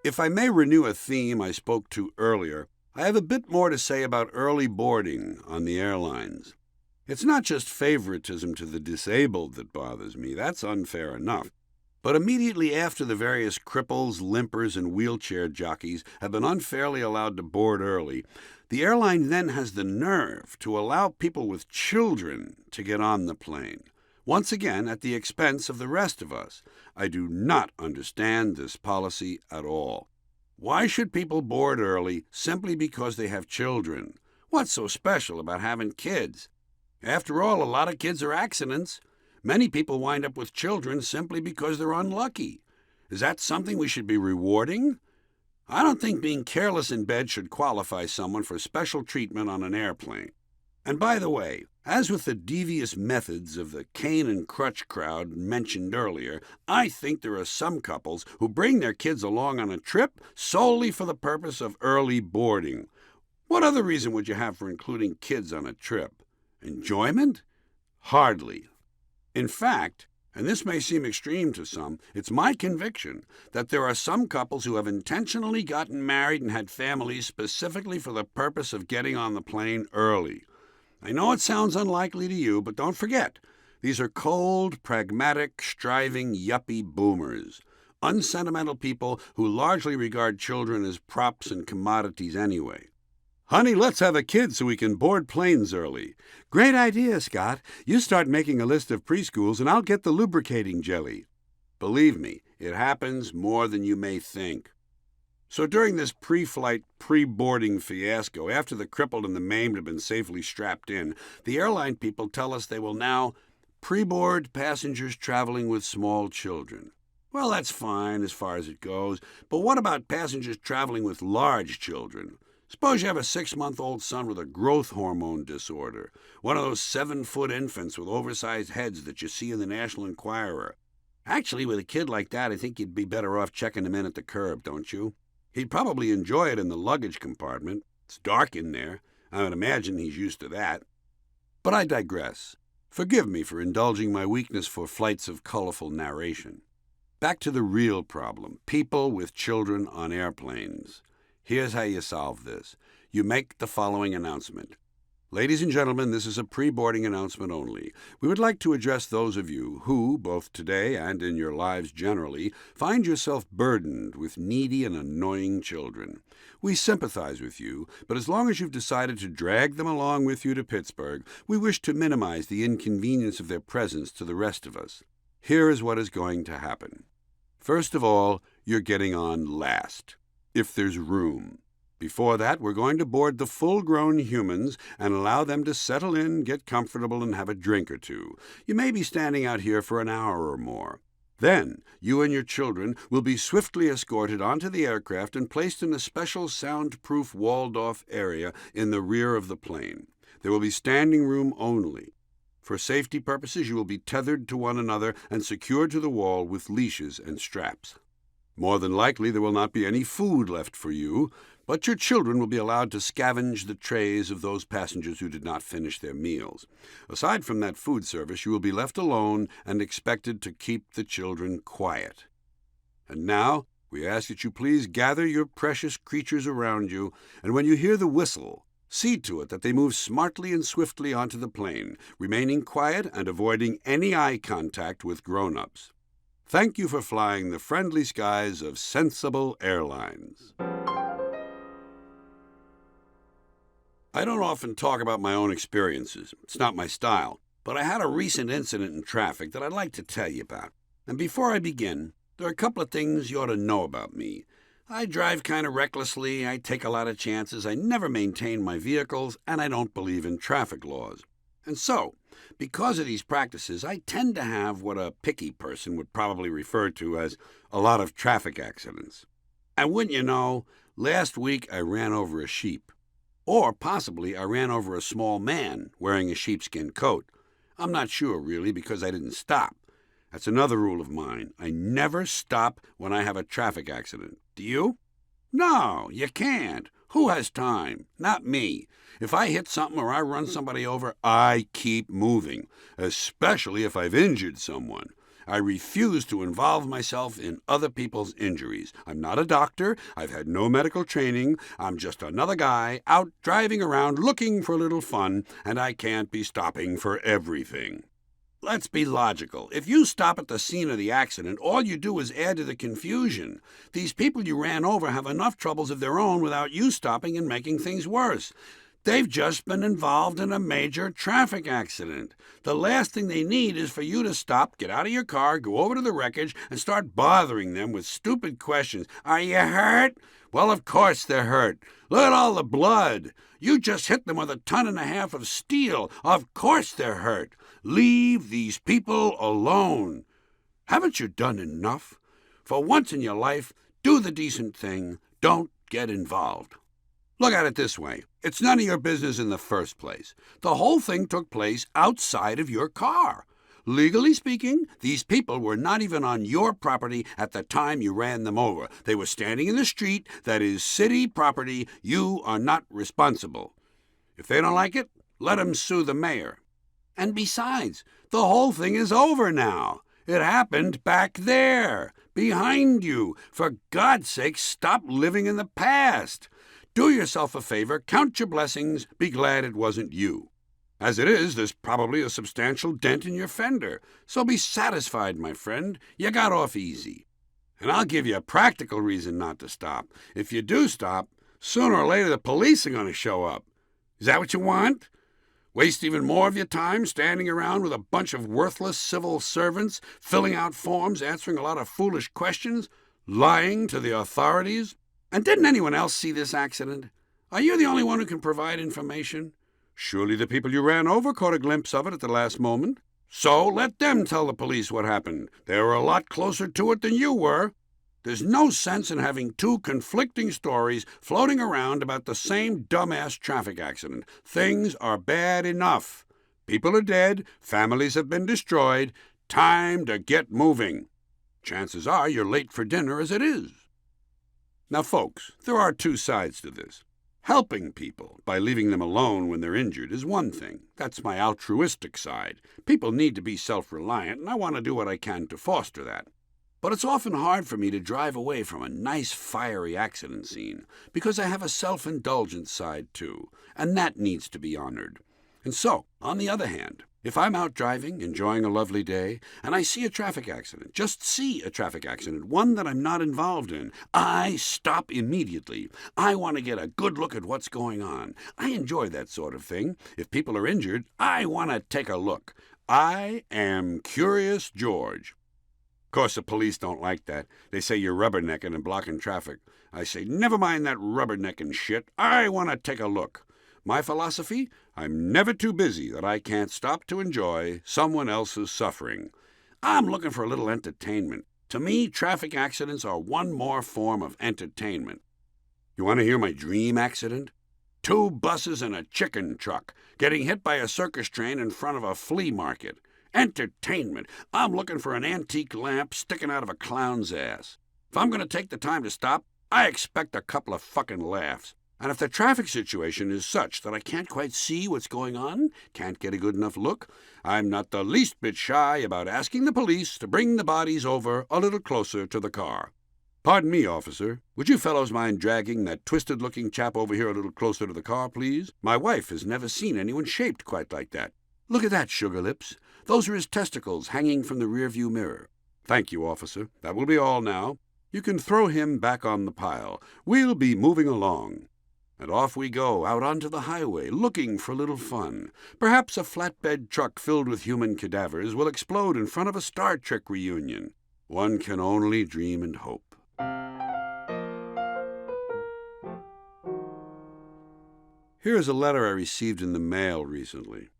If I may renew a theme I spoke to earlier, I have a bit more to say about early boarding on the airlines. It's not just favoritism to the disabled that bothers me, that's unfair enough. But immediately after the various cripples, limpers, and wheelchair jockeys have been unfairly allowed to board early, the airline then has the nerve to allow people with children to get on the plane, once again at the expense of the rest of us. I do not understand this policy at all. Why should people board early simply because they have children? What's so special about having kids? After all, a lot of kids are accidents. Many people wind up with children simply because they're unlucky. Is that something we should be rewarding? I don't think being careless in bed should qualify someone for special treatment on an airplane. And by the way, as with the devious methods of the cane and crutch crowd mentioned earlier, I think there are some couples who bring their kids along on a trip solely for the purpose of early boarding. What other reason would you have for including kids on a trip? Enjoyment? Hardly. In fact, and this may seem extreme to some, it's my conviction that there are some couples who have intentionally gotten married and had families specifically for the purpose of getting on the plane early. I know it sounds unlikely to you, but don't forget, these are cold, pragmatic, striving, yuppie boomers, unsentimental people who largely regard children as props and commodities anyway. Honey, let's have a kid so we can board planes early. Great idea, Scott. You start making a list of preschools and I'll get the lubricating jelly. Believe me, it happens more than you may think. So during this pre-flight, pre-boarding fiasco, after the crippled and the maimed have been safely strapped in, the airline people tell us they will now pre-board passengers traveling with small children. Well, that's fine as far as it goes, but what about passengers traveling with large children? Suppose you have a 6-month-old son with a growth hormone disorder, one of those 7-foot infants with oversized heads that you see in the National Enquirer. Actually, with a kid like that, I think you'd be better off checking him in at the curb, don't you? He'd probably enjoy it in the luggage compartment. It's dark in there. I would imagine he's used to that. But I digress. Forgive me for indulging my weakness for flights of colorful narration. Back to the real problem, people with children on airplanes. Here's how you solve this. You make the following announcement. Ladies and gentlemen, this is a pre-boarding announcement only. We would like to address those of you who, both today and in your lives generally, find yourself burdened with needy and annoying children. We sympathize with you, but as long as you've decided to drag them along with you to Pittsburgh, we wish to minimize the inconvenience of their presence to the rest of us. Here is what is going to happen. First of all, you're getting on last, if there's room. Before that, we're going to board the full-grown humans and allow them to settle in, get comfortable, and have a drink or two. You may be standing out here for an hour or more. Then, you and your children will be swiftly escorted onto the aircraft and placed in a special soundproof walled-off area in the rear of the plane. There will be standing room only. For safety purposes, you will be tethered to one another and secured to the wall with leashes and straps. More than likely, there will not be any food left for you, but your children will be allowed to scavenge the trays of those passengers who did not finish their meals. Aside from that food service, you will be left alone and expected to keep the children quiet. And now, we ask that you please gather your precious creatures around you, and when you hear the whistle, see to it that they move smartly and swiftly onto the plane, remaining quiet and avoiding any eye contact with grown-ups. Thank you for flying the friendly skies of sensible airlines. I don't often talk about my own experiences. It's not my style. But I had a recent incident in traffic that I'd like to tell you about. And before I begin, there are a couple of things you ought to know about me. I drive kind of recklessly, I take a lot of chances, I never maintain my vehicles, and I don't believe in traffic laws. And so, because of these practices, I tend to have what a picky person would probably refer to as a lot of traffic accidents. And wouldn't you know, last week I ran over a sheep. Or possibly I ran over a small man wearing a sheepskin coat. I'm not sure, really, because I didn't stop. That's another rule of mine. I never stop when I have a traffic accident. Do you? No, you can't. Who has time? Not me. If I hit something or I run somebody over, I keep moving, especially if I've injured someone. I refuse to involve myself in other people's injuries. I'm not a doctor. I've had no medical training. I'm just another guy out driving around looking for a little fun, and I can't be stopping for everything. Let's be logical. If you stop at the scene of the accident, all you do is add to the confusion. These people you ran over have enough troubles of their own without you stopping and making things worse. They've just been involved in a major traffic accident. The last thing they need is for you to stop, get out of your car, go over to the wreckage, and start bothering them with stupid questions. Are you hurt? Well, of course they're hurt. Look at all the blood. You just hit them with 1.5 tons of steel. Of course they're hurt. Leave these people alone. Haven't you done enough? For once in your life, do the decent thing. Don't get involved. Look at it this way. It's none of your business in the first place. The whole thing took place outside of your car. Legally speaking, these people were not even on your property at the time you ran them over. They were standing in the street. That is city property. You are not responsible. If they don't like it, let them sue the mayor. And besides, the whole thing is over now. It happened back there, behind you. For God's sake, stop living in the past. Do yourself a favor, count your blessings, be glad it wasn't you. As it is, there's probably a substantial dent in your fender. So be satisfied, my friend. You got off easy. And I'll give you a practical reason not to stop. If you do stop, sooner or later the police are going to show up. Is that what you want? Waste even more of your time standing around with a bunch of worthless civil servants, filling out forms, answering a lot of foolish questions, lying to the authorities? And didn't anyone else see this accident? Are you the only one who can provide information? Surely the people you ran over caught a glimpse of it at the last moment. So let them tell the police what happened. They were a lot closer to it than you were. There's no sense in having two conflicting stories floating around about the same dumbass traffic accident. Things are bad enough. People are dead. Families have been destroyed. Time to get moving. Chances are you're late for dinner as it is. Now, folks, there are two sides to this. Helping people by leaving them alone when they're injured is one thing. That's my altruistic side. People need to be self-reliant, and I want to do what I can to foster that. But it's often hard for me to drive away from a nice, fiery accident scene, because I have a self-indulgent side too, and that needs to be honored. And so, on the other hand, if I'm out driving, enjoying a lovely day, and I see a traffic accident, just see a traffic accident, one that I'm not involved in, I stop immediately. I want to get a good look at what's going on. I enjoy that sort of thing. If people are injured, I want to take a look. I am Curious George. Of course, the police don't like that. They say you're rubbernecking and blocking traffic. I say, never mind that rubbernecking shit. I want to take a look. My philosophy? I'm never too busy that I can't stop to enjoy someone else's suffering. I'm looking for a little entertainment. To me, traffic accidents are one more form of entertainment. You want to hear my dream accident? 2 buses and a chicken truck getting hit by a circus train in front of a flea market. Entertainment. I'm looking for an antique lamp sticking out of a clown's ass. If I'm going to take the time to stop, I expect a couple of fucking laughs. And if the traffic situation is such that I can't quite see what's going on, can't get a good enough look, I'm not the least bit shy about asking the police to bring the bodies over a little closer to the car. Pardon me, officer. Would you fellows mind dragging that twisted-looking chap over here a little closer to the car, please? My wife has never seen anyone shaped quite like that. Look at that, Sugar Lips. Those are his testicles hanging from the rearview mirror. Thank you, officer. That will be all now. You can throw him back on the pile. We'll be moving along. And off we go, out onto the highway, looking for a little fun. Perhaps a flatbed truck filled with human cadavers will explode in front of a Star Trek reunion. One can only dream and hope. Here is a letter I received in the mail recently.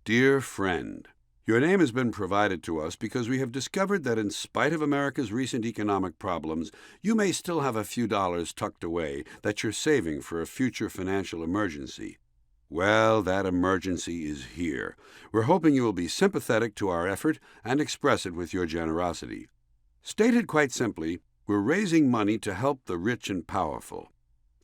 Dear friend, your name has been provided to us because we have discovered that in spite of America's recent economic problems, you may still have a few dollars tucked away that you're saving for a future financial emergency. Well, that emergency is here. We're hoping you will be sympathetic to our effort and express it with your generosity. Stated quite simply, we're raising money to help the rich and powerful.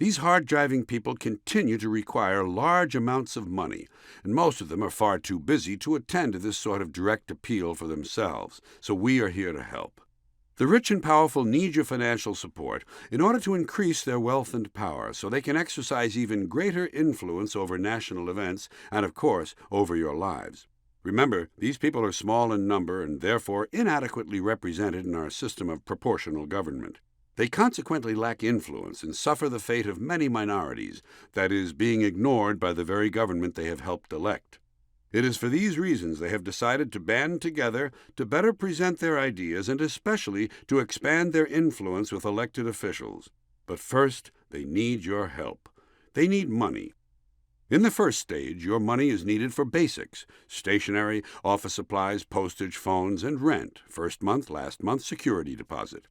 These hard-driving people continue to require large amounts of money, and most of them are far too busy to attend to this sort of direct appeal for themselves, so we are here to help. The rich and powerful need your financial support in order to increase their wealth and power so they can exercise even greater influence over national events and, of course, over your lives. Remember, these people are small in number and therefore inadequately represented in our system of proportional government. They consequently lack influence and suffer the fate of many minorities, that is, being ignored by the very government they have helped elect. It is for these reasons they have decided to band together to better present their ideas and especially to expand their influence with elected officials. But first, they need your help. They need money. In the first stage, your money is needed for basics: stationery, office supplies, postage, phones, and rent, first month, last month, security deposit.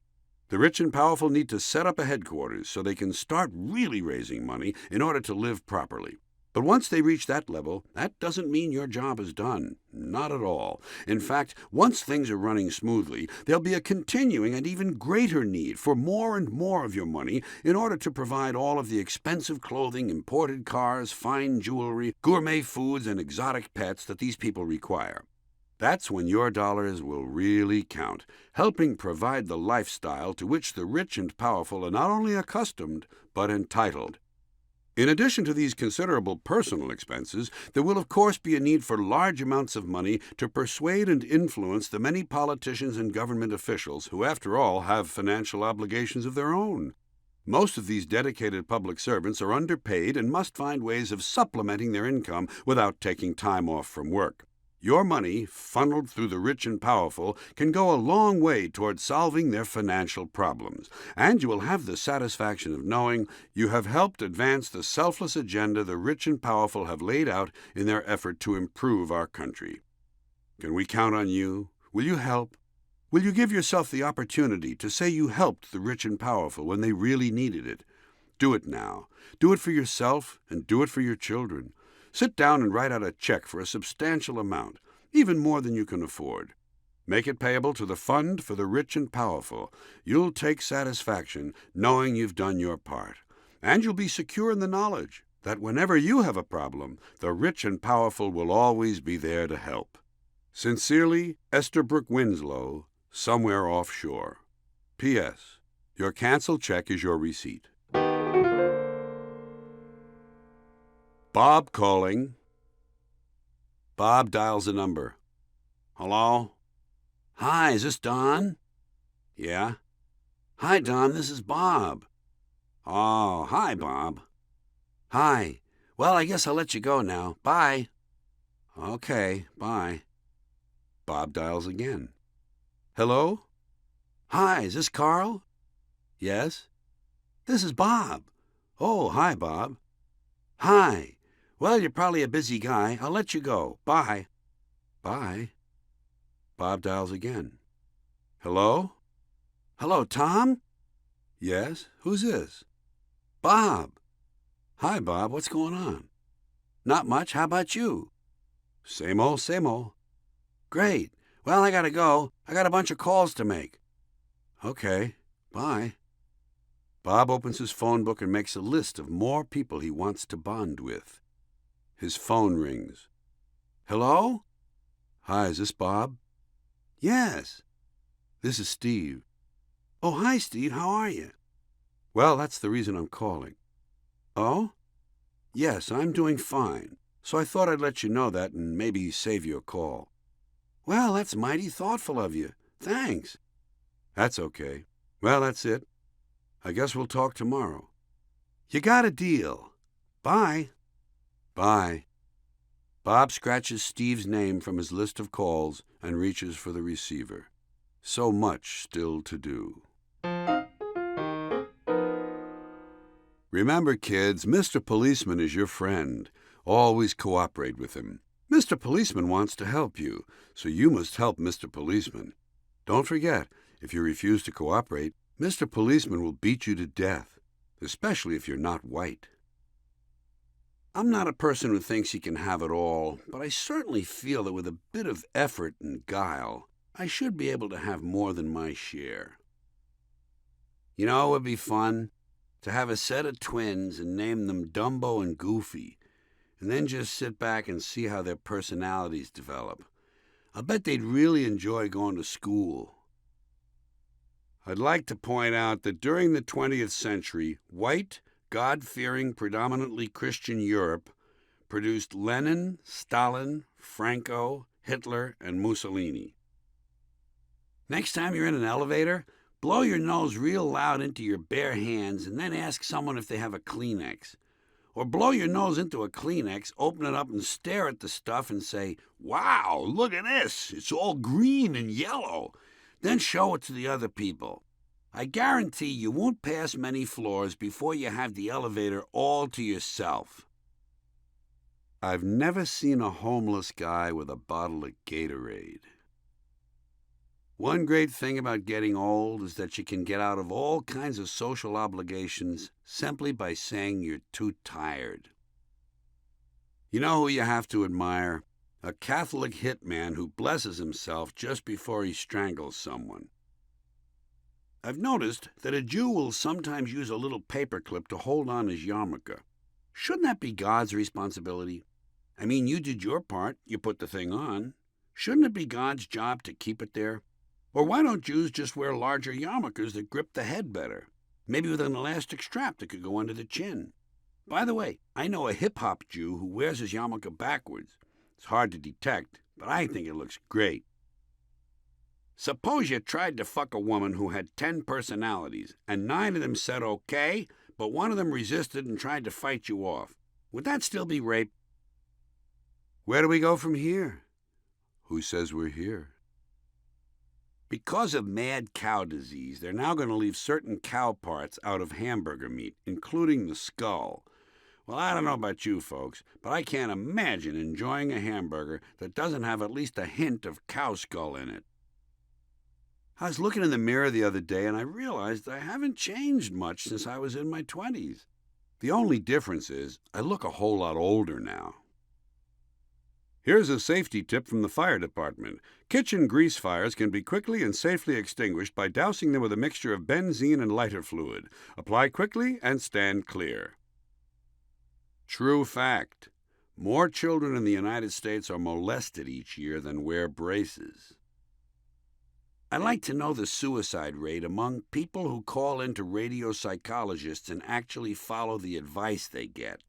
The rich and powerful need to set up a headquarters so they can start really raising money in order to live properly. But once they reach that level, that doesn't mean your job is done. Not at all. In fact, once things are running smoothly, there'll be a continuing and even greater need for more and more of your money in order to provide all of the expensive clothing, imported cars, fine jewelry, gourmet foods, and exotic pets that these people require. That's when your dollars will really count, helping provide the lifestyle to which the rich and powerful are not only accustomed, but entitled. In addition to these considerable personal expenses, there will of course be a need for large amounts of money to persuade and influence the many politicians and government officials who, after all, have financial obligations of their own. Most of these dedicated public servants are underpaid and must find ways of supplementing their income without taking time off from work. Your money, funneled through the rich and powerful, can go a long way toward solving their financial problems, and you will have the satisfaction of knowing you have helped advance the selfless agenda the rich and powerful have laid out in their effort to improve our country. Can we count on you? Will you help? Will you give yourself the opportunity to say you helped the rich and powerful when they really needed it? Do it now. Do it for yourself and do it for your children. Sit down and write out a check for a substantial amount, even more than you can afford. Make it payable to the Fund for the Rich and Powerful. You'll take satisfaction knowing you've done your part. And you'll be secure in the knowledge that whenever you have a problem, the rich and powerful will always be there to help. Sincerely, Estabrook Winslow, somewhere offshore. P.S. Your canceled check is your receipt. Bob calling. Bob dials a number. Hello? Hi, is this Don? Yeah? Hi, Don, this is Bob. Oh, hi, Bob. Hi. Well, I guess I'll let you go now. Bye. Okay, bye. Bob dials again. Hello? Hi, is this Carl? Yes? This is Bob. Oh, hi, Bob. Hi. Well, you're probably a busy guy. I'll let you go. Bye. Bye. Bob dials again. Hello? Hello, Tom? Yes? Who's this? Bob. Hi, Bob. What's going on? Not much. How about you? Same old, same old. Great. Well, I gotta go. I got a bunch of calls to make. Okay. Bye. Bob opens his phone book and makes a list of more people he wants to bond with. His phone rings. Hello? Hi, is this Bob? Yes. This is Steve. Oh, hi, Steve. How are you? Well, that's the reason I'm calling. Oh? Yes, I'm doing fine. So I thought I'd let you know that and maybe save you a call. Well, that's mighty thoughtful of you. Thanks. That's okay. Well, that's it. I guess we'll talk tomorrow. You got a deal. Bye. Bye. Bob scratches Steve's name from his list of calls and reaches for the receiver. So much still to do. Remember, kids, Mr. Policeman is your friend. Always cooperate with him. Mr. Policeman wants to help you, so you must help Mr. Policeman. Don't forget, if you refuse to cooperate, Mr. Policeman will beat you to death, especially if you're not white. I'm not a person who thinks he can have it all, but I certainly feel that with a bit of effort and guile, I should be able to have more than my share. You know, it would be fun To have a set of twins and name them Dumbo and Goofy, and then just sit back and see how their personalities develop. I bet they'd really enjoy going to school. I'd like to point out that during the 20th century, white, God-fearing, predominantly Christian Europe produced Lenin, Stalin, Franco, Hitler, and Mussolini. Next time you're in an elevator, blow your nose real loud into your bare hands and then ask someone if they have a Kleenex. Or blow your nose into a Kleenex, open it up and stare at the stuff and say, "Wow, look at this, it's all green and yellow." Then show it to the other people. I guarantee you won't pass many floors before you have the elevator all to yourself. I've never seen a homeless guy with a bottle of Gatorade. One great thing about getting old is that you can get out of all kinds of social obligations simply by saying you're too tired. You know who you have to admire? A Catholic hitman who blesses himself just before he strangles someone. I've noticed that a Jew will sometimes use a little paperclip to hold on his yarmulke. Shouldn't that be God's responsibility? I mean, you did your part, you put the thing on. Shouldn't it be God's job to keep it there? Or why don't Jews just wear larger yarmulkes that grip the head better? Maybe with an elastic strap that could go under the chin. By the way, I know a hip-hop Jew who wears his yarmulke backwards. It's hard to detect, but I think it looks great. Suppose you tried to fuck a woman who had 10 personalities, and 9 of them said okay, but one of them resisted and tried to fight you off. Would that still be rape? Where do we go from here? Who says we're here? Because of mad cow disease, they're now going to leave certain cow parts out of hamburger meat, including the skull. Well, I don't know about you folks, but I can't imagine enjoying a hamburger that doesn't have at least a hint of cow skull in it. I was looking in the mirror the other day and I realized I haven't changed much since I was in my 20s. The only difference is I look a whole lot older now. Here's a safety tip from the fire department. Kitchen grease fires can be quickly and safely extinguished by dousing them with a mixture of benzene and lighter fluid. Apply quickly and stand clear. True fact. More children in the United States are molested each year than wear braces. I'd like to know the suicide rate among people who call into radio psychologists and actually follow the advice they get.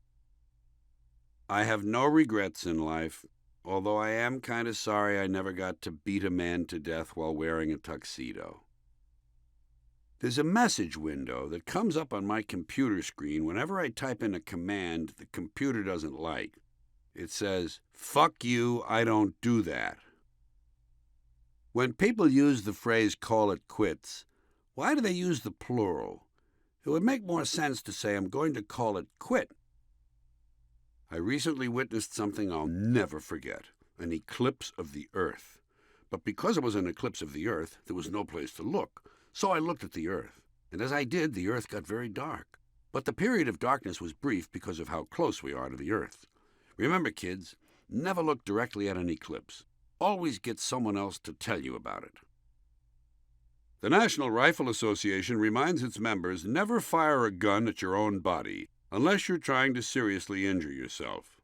I have no regrets in life, although I am kind of sorry I never got to beat a man to death while wearing a tuxedo. There's a message window that comes up on my computer screen whenever I type in a command the computer doesn't like. It says, "Fuck you, I don't do that." When people use the phrase "call it quits," why do they use the plural? It would make more sense to say, "I'm going to call it quit." I recently witnessed something I'll never forget, an eclipse of the Earth. But because it was an eclipse of the Earth, there was no place to look. So I looked at the Earth, and as I did, the Earth got very dark. But the period of darkness was brief because of how close we are to the Earth. Remember, kids, never look directly at an eclipse. Always get someone else to tell you about it. The National Rifle Association reminds its members never fire a gun at your own body unless you're trying to seriously injure yourself.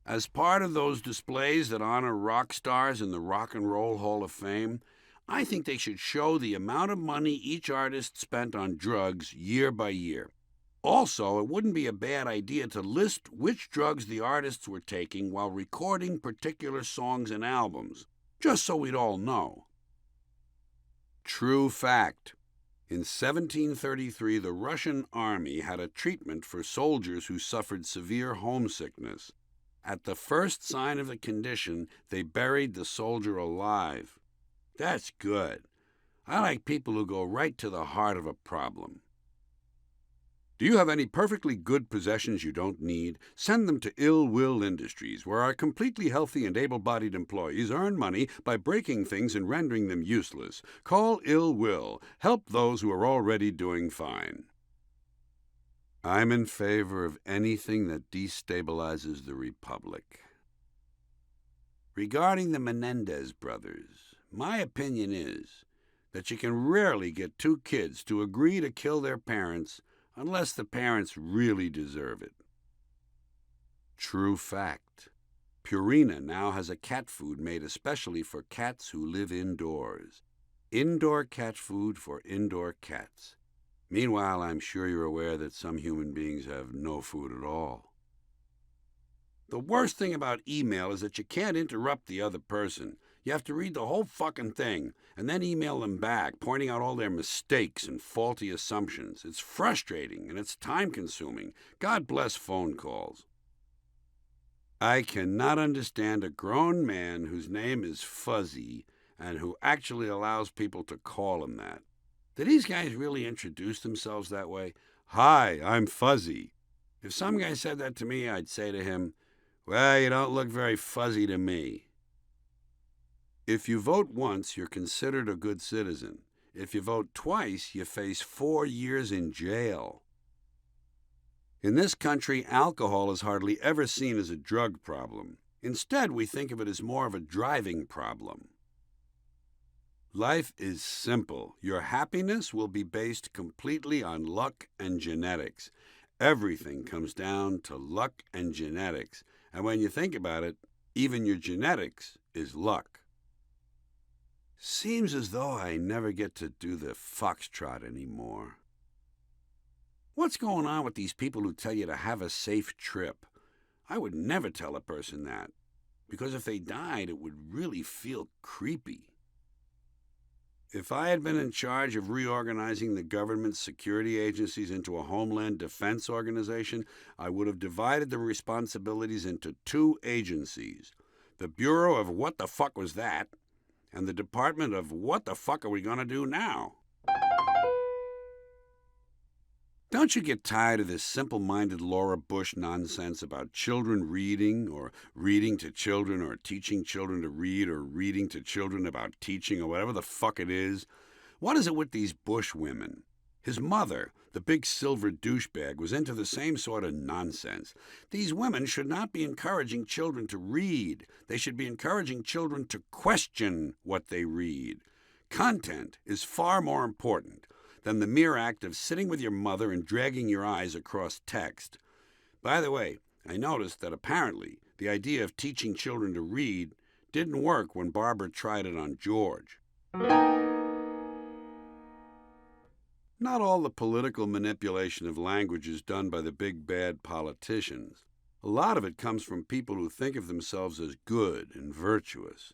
As part of those displays that honor rock stars in the Rock and Roll Hall of Fame, I think they should show the amount of money each artist spent on drugs year by year. Also, it wouldn't be a bad idea to list which drugs the artists were taking while recording particular songs and albums, just so we'd all know. True fact. In 1733, the Russian army had a treatment for soldiers who suffered severe homesickness. At the first sign of the condition, they buried the soldier alive. That's good. I like people who go right to the heart of a problem. Do you have any perfectly good possessions you don't need? Send them to Ill Will Industries, where our completely healthy and able-bodied employees earn money by breaking things and rendering them useless. Call Ill Will. Help those who are already doing fine. I'm in favor of anything that destabilizes the Republic. Regarding the Menendez brothers, my opinion is that you can rarely get two kids to agree to kill their parents unless the parents really deserve it. True fact. Purina now has a cat food made especially for cats who live indoors. Indoor cat food for indoor cats. Meanwhile, I'm sure you're aware that some human beings have no food at all. The worst thing about email is that you can't interrupt the other person. You have to read the whole fucking thing and then email them back, pointing out all their mistakes and faulty assumptions. It's frustrating and it's time-consuming. God bless phone calls. I cannot understand a grown man whose name is Fuzzy and who actually allows people to call him that. Do these guys really introduce themselves that way? Hi, I'm Fuzzy. If some guy said that to me, I'd say to him, well, you don't look very fuzzy to me. If you vote once, you're considered a good citizen. If you vote twice, you face 4 years in jail. In this country, alcohol is hardly ever seen as a drug problem. Instead, we think of it as more of a driving problem. Life is simple. Your happiness will be based completely on luck and genetics. Everything comes down to luck and genetics. And when you think about it, even your genetics is luck. Seems as though I never get to do the foxtrot anymore. What's going on with these people who tell you to have a safe trip? I would never tell a person that, because if they died, it would really feel creepy. If I had been in charge of reorganizing the government's security agencies into a homeland defense organization, I would have divided the responsibilities into 2 agencies. The Bureau of What the Fuck Was That? And the Department of What the Fuck Are We Gonna Do Now? Don't you get tired of this simple-minded Laura Bush nonsense about children reading, or reading to children, or teaching children to read, or reading to children about teaching, or whatever the fuck it is? What is it with these Bush women? His mother, the big silver douchebag, was into the same sort of nonsense. These women should not be encouraging children to read. They should be encouraging children to question what they read. Content is far more important than the mere act of sitting with your mother and dragging your eyes across text. By the way, I noticed that apparently the idea of teaching children to read didn't work when Barbara tried it on George. Not all the political manipulation of language is done by the big bad politicians. A lot of it comes from people who think of themselves as good and virtuous.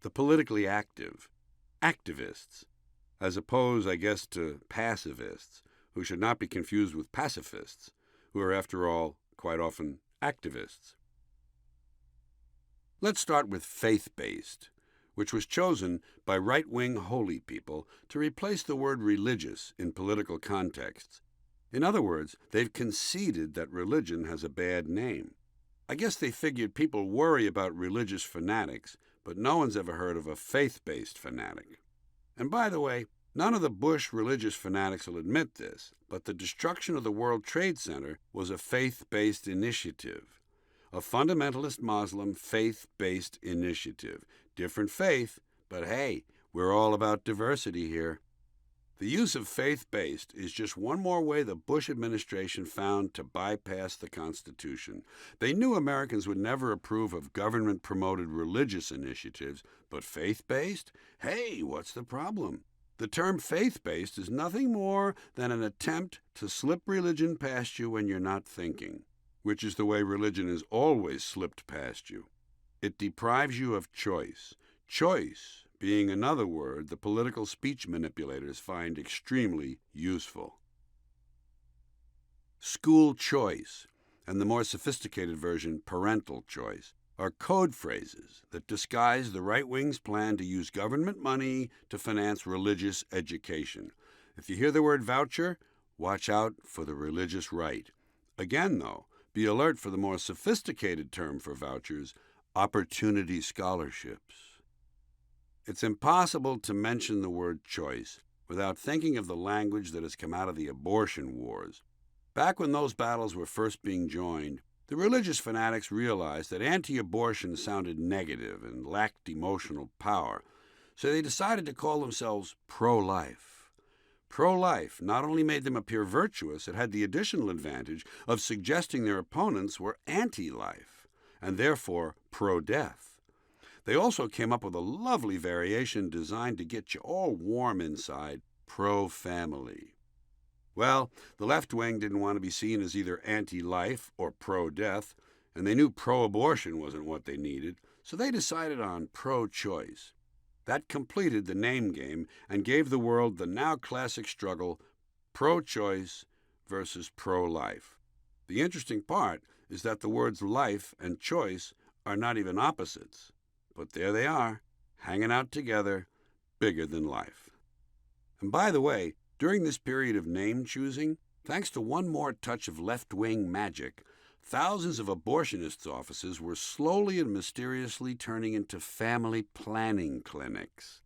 The politically active, activists, as opposed, I guess, to pacifists, who should not be confused with pacifists, who are, after all, quite often activists. Let's start with faith-based, which was chosen by right-wing holy people to replace the word religious in political contexts. In other words, they've conceded that religion has a bad name. I guess they figured people worry about religious fanatics, but no one's ever heard of a faith-based fanatic. And by the way, none of the Bush religious fanatics will admit this, but the destruction of the World Trade Center was a faith-based initiative. A fundamentalist Muslim faith-based initiative. Different faith, but hey, we're all about diversity here. The use of faith-based is just one more way the Bush administration found to bypass the Constitution. They knew Americans would never approve of government-promoted religious initiatives, but faith-based? Hey, what's the problem? The term faith-based is nothing more than an attempt to slip religion past you when you're not thinking, which is the way religion has always slipped past you. It deprives you of choice. Choice being another word the political speech manipulators find extremely useful. School choice, and the more sophisticated version, parental choice, are code phrases that disguise the right wing's plan to use government money to finance religious education. If you hear the word voucher, watch out for the religious right. Again, though, be alert for the more sophisticated term for vouchers, opportunity scholarships. It's impossible to mention the word choice without thinking of the language that has come out of the abortion wars. Back when those battles were first being joined, the religious fanatics realized that anti-abortion sounded negative and lacked emotional power. So they decided to call themselves pro-life. Pro-life not only made them appear virtuous, it had the additional advantage of suggesting their opponents were anti-life, and therefore pro-death. They also came up with a lovely variation designed to get you all warm inside, pro-family. Well, the left wing didn't want to be seen as either anti-life or pro-death, and they knew pro-abortion wasn't what they needed, so they decided on pro-choice. That completed the name game and gave the world the now classic struggle, pro-choice versus pro-life. The interesting part is that the words life and choice are not even opposites, but there they are, hanging out together, bigger than life. And by the way, during this period of name choosing, thanks to one more touch of left-wing magic, thousands of abortionists' offices were slowly and mysteriously turning into family planning clinics.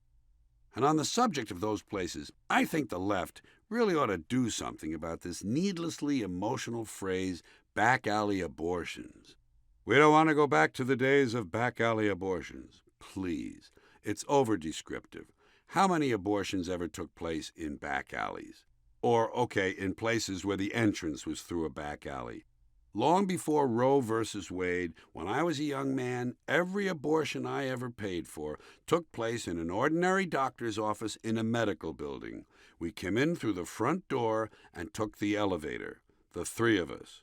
And on the subject of those places, I think the left really ought to do something about this needlessly emotional phrase, back alley abortions. We don't want to go back to the days of back alley abortions. Please. It's over-descriptive. How many abortions ever took place in back alleys? Or, in places where the entrance was through a back alley. Long before Roe versus Wade, when I was a young man, every abortion I ever paid for took place in an ordinary doctor's office in a medical building. We came in through the front door and took the elevator, the three of us.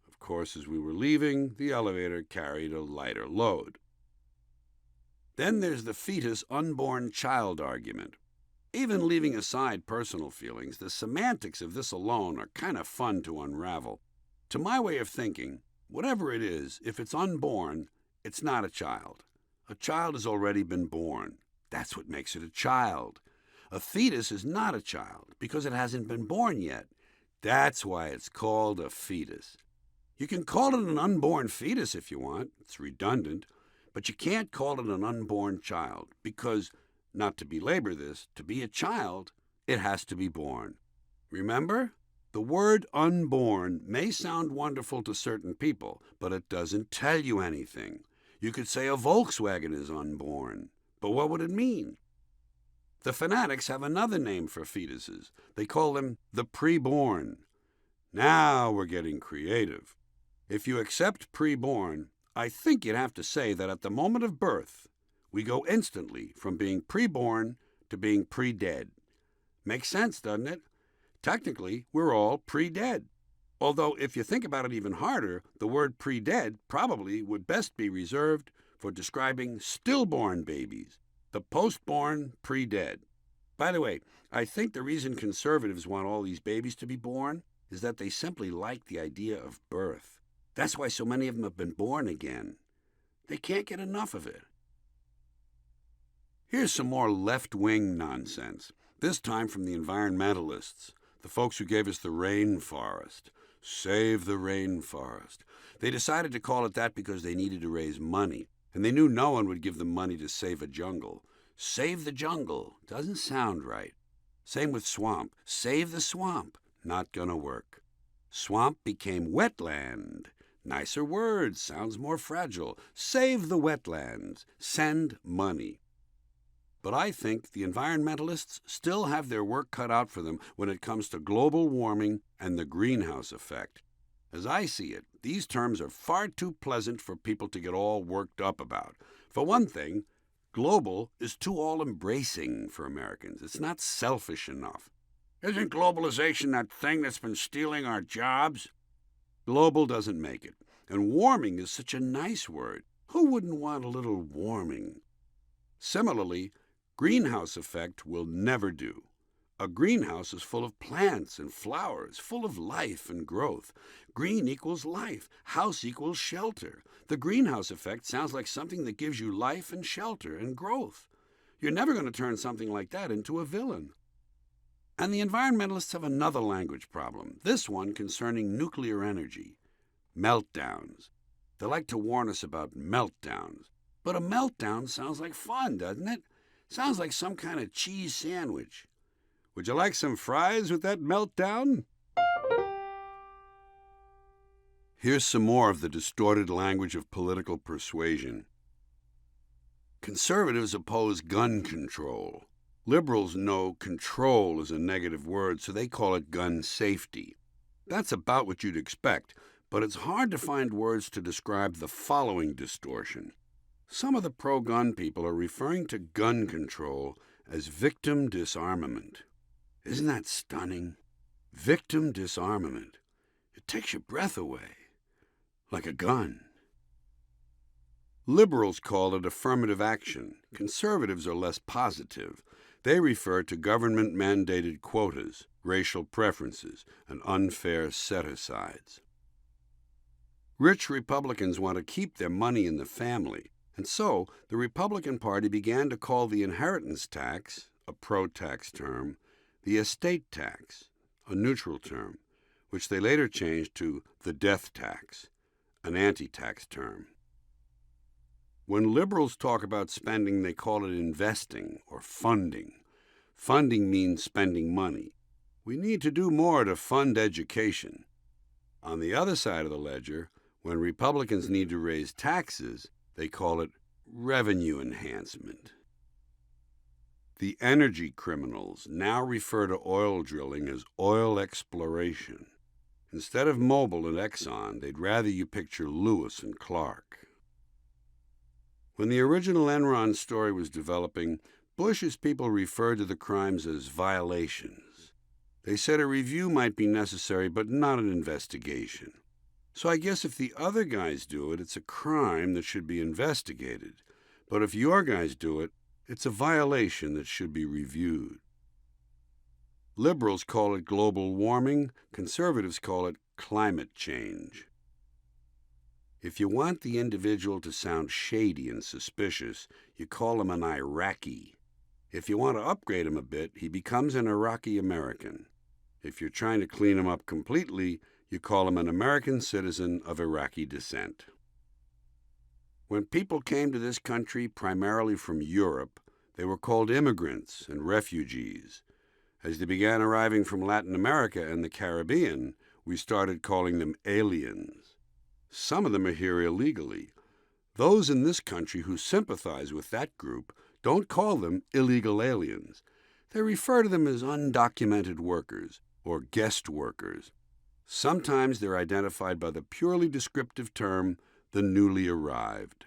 Of course, as we were leaving, the elevator carried a lighter load. Then there's the fetus-unborn child argument. Even leaving aside personal feelings, the semantics of this alone are kind of fun to unravel. To my way of thinking, whatever it is, if it's unborn, it's not a child. A child has already been born. That's what makes it a child. A fetus is not a child because it hasn't been born yet. That's why it's called a fetus. You can call it an unborn fetus if you want. It's redundant. But you can't call it an unborn child because, not to belabor this, to be a child, it has to be born. Remember? The word unborn may sound wonderful to certain people, but it doesn't tell you anything. You could say a Volkswagen is unborn, but what would it mean? The fanatics have another name for fetuses. They call them the preborn. Now we're getting creative. If you accept preborn, I think you'd have to say that at the moment of birth, we go instantly from being preborn to being pre-dead. Makes sense, doesn't it? Technically, we're all pre-dead. Although, if you think about it even harder, the word pre-dead probably would best be reserved for describing stillborn babies, the postborn pre-dead. By the way, I think the reason conservatives want all these babies to be born is that they simply like the idea of birth. That's why so many of them have been born again. They can't get enough of it. Here's some more left-wing nonsense, this time from the environmentalists. The folks who gave us the rainforest. Save the rainforest. They decided to call it that because they needed to raise money, and they knew no one would give them money to save a jungle. Save the jungle doesn't sound right. Same with swamp. Save the swamp. Not gonna work. Swamp became wetland. Nicer words, sounds more fragile. Save the wetlands. Send money. But I think the environmentalists still have their work cut out for them when it comes to global warming and the greenhouse effect. As I see it, these terms are far too pleasant for people to get all worked up about. For one thing, global is too all-embracing for Americans. It's not selfish enough. Isn't globalization that thing that's been stealing our jobs? Global doesn't make it. And warming is such a nice word. Who wouldn't want a little warming? Similarly, greenhouse effect will never do. A greenhouse is full of plants and flowers, full of life and growth. Green equals life. House equals shelter. The greenhouse effect sounds like something that gives you life and shelter and growth. You're never going to turn something like that into a villain. And the environmentalists have another language problem, this one concerning nuclear energy. Meltdowns. They like to warn us about meltdowns. But a meltdown sounds like fun, doesn't it? Sounds like some kind of cheese sandwich. Would you like some fries with that meltdown? Here's some more of the distorted language of political persuasion. Conservatives oppose gun control. Liberals know control is a negative word, so they call it gun safety. That's about what you'd expect, but it's hard to find words to describe the following distortion. Some of the pro-gun people are referring to gun control as victim disarmament. Isn't that stunning? Victim disarmament. It takes your breath away, like a gun. Liberals call it affirmative action. Conservatives are less positive. They refer to government-mandated quotas, racial preferences, and unfair set-asides. Rich Republicans want to keep their money in the family, and so the Republican Party began to call the inheritance tax, a pro-tax term, the estate tax, a neutral term, which they later changed to the death tax, an anti-tax term. When liberals talk about spending, they call it investing or funding. Funding means spending money. We need to do more to fund education. On the other side of the ledger, when Republicans need to raise taxes, they call it revenue enhancement. The energy criminals now refer to oil drilling as oil exploration. Instead of Mobil and Exxon, they'd rather you picture Lewis and Clark. When the original Enron story was developing, Bush's people referred to the crimes as violations. They said a review might be necessary, but not an investigation. So I guess if the other guys do it, it's a crime that should be investigated. But if your guys do it, it's a violation that should be reviewed. Liberals call it global warming. Conservatives call it climate change. If you want the individual to sound shady and suspicious, you call him an Iraqi. If you want to upgrade him a bit, he becomes an Iraqi American. If you're trying to clean him up completely, you call him an American citizen of Iraqi descent. When people came to this country primarily from Europe, they were called immigrants and refugees. As they began arriving from Latin America and the Caribbean, we started calling them aliens. Some of them are here illegally. Those in this country who sympathize with that group don't call them illegal aliens. They refer to them as undocumented workers or guest workers. Sometimes they're identified by the purely descriptive term, the newly arrived.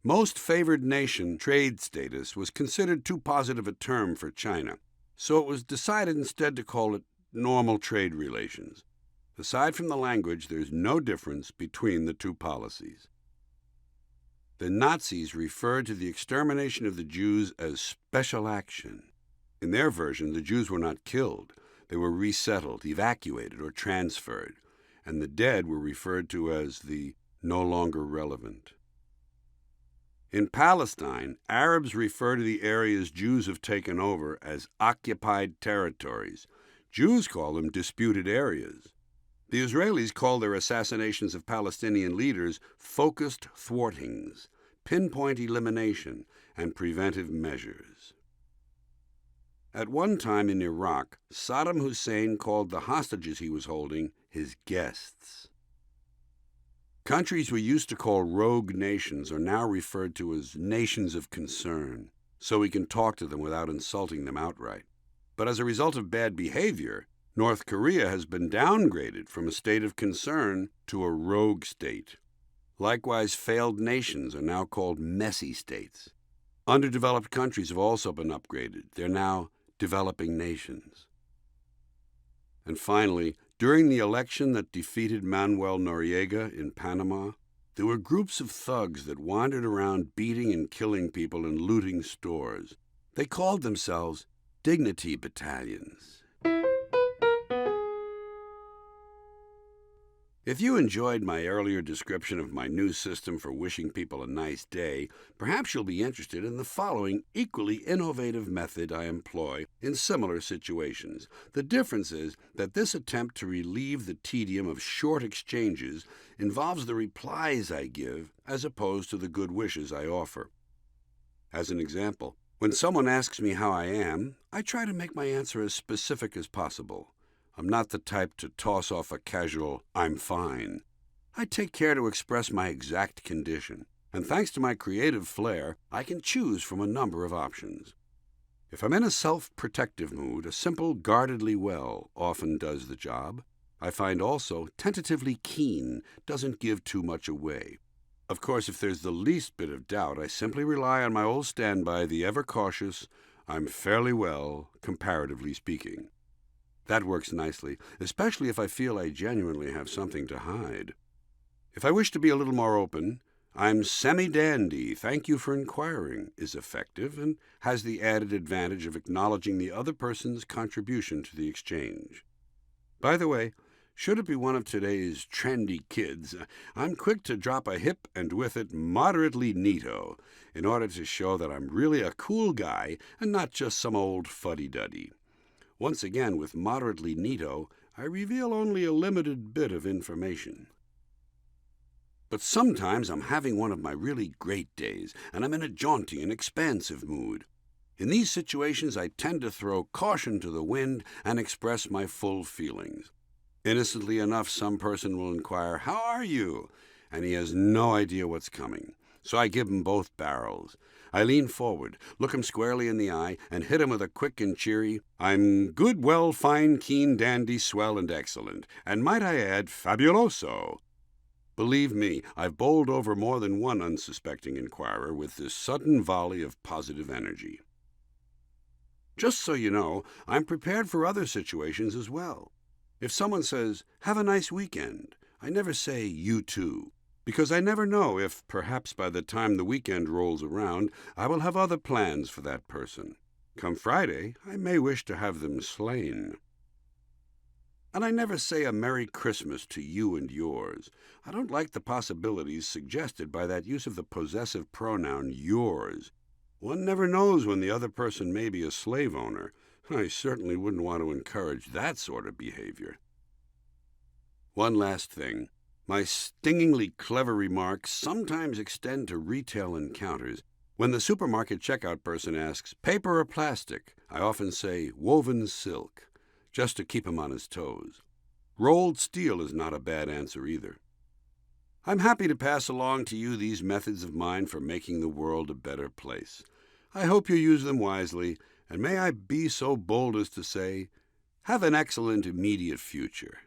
Most favored nation trade status was considered too positive a term for China, so it was decided instead to call it normal trade relations. Aside from the language, there's no difference between the two policies. The Nazis referred to the extermination of the Jews as special action. In their version, the Jews were not killed. They were resettled, evacuated, or transferred, and the dead were referred to as the no longer relevant. In Palestine, Arabs refer to the areas Jews have taken over as occupied territories. Jews call them disputed areas. The Israelis call their assassinations of Palestinian leaders focused thwartings, pinpoint elimination, and preventive measures. At one time in Iraq, Saddam Hussein called the hostages he was holding his guests. Countries we used to call rogue nations are now referred to as nations of concern, so we can talk to them without insulting them outright. But as a result of bad behavior, North Korea has been downgraded from a state of concern to a rogue state. Likewise, failed nations are now called messy states. Underdeveloped countries have also been upgraded. They're now developing nations. And finally, during the election that defeated Manuel Noriega in Panama, there were groups of thugs that wandered around beating and killing people and looting stores. They called themselves dignity battalions. If you enjoyed my earlier description of my new system for wishing people a nice day, perhaps you'll be interested in the following equally innovative method I employ in similar situations. The difference is that this attempt to relieve the tedium of short exchanges involves the replies I give as opposed to the good wishes I offer. As an example, when someone asks me how I am, I try to make my answer as specific as possible. I'm not the type to toss off a casual, "I'm fine." I take care to express my exact condition. And thanks to my creative flair, I can choose from a number of options. If I'm in a self-protective mood, a simple guardedly well often does the job. I find also tentatively keen doesn't give too much away. Of course, if there's the least bit of doubt, I simply rely on my old standby, the ever-cautious, I'm fairly well, comparatively speaking. That works nicely, especially if I feel I genuinely have something to hide. If I wish to be a little more open, I'm semi-dandy, thank you for inquiring, is effective and has the added advantage of acknowledging the other person's contribution to the exchange. By the way, should it be one of today's trendy kids, I'm quick to drop a hip and with it moderately neato, in order to show that I'm really a cool guy and not just some old fuddy-duddy. Once again, with moderately neato, I reveal only a limited bit of information. But sometimes I'm having one of my really great days, and I'm in a jaunty and expansive mood. In these situations, I tend to throw caution to the wind and express my full feelings. Innocently enough, some person will inquire, "How are you?" And he has no idea what's coming. So I give him both barrels. I lean forward, look him squarely in the eye, and hit him with a quick and cheery, "I'm good, well, fine, keen, dandy, swell, and excellent, and might I add, fabuloso." Believe me, I've bowled over more than one unsuspecting inquirer with this sudden volley of positive energy. Just so you know, I'm prepared for other situations as well. If someone says, "Have a nice weekend," I never say, "You too," because I never know if, perhaps by the time the weekend rolls around, I will have other plans for that person. Come Friday, I may wish to have them slain. And I never say a Merry Christmas to you and yours. I don't like the possibilities suggested by that use of the possessive pronoun yours. One never knows when the other person may be a slave owner. I certainly wouldn't want to encourage that sort of behavior. One last thing. My stingingly clever remarks sometimes extend to retail encounters. When the supermarket checkout person asks, "Paper or plastic?" I often say, "Woven silk," just to keep him on his toes. Rolled steel is not a bad answer either. I'm happy to pass along to you these methods of mine for making the world a better place. I hope you use them wisely, and may I be so bold as to say, have an excellent immediate future.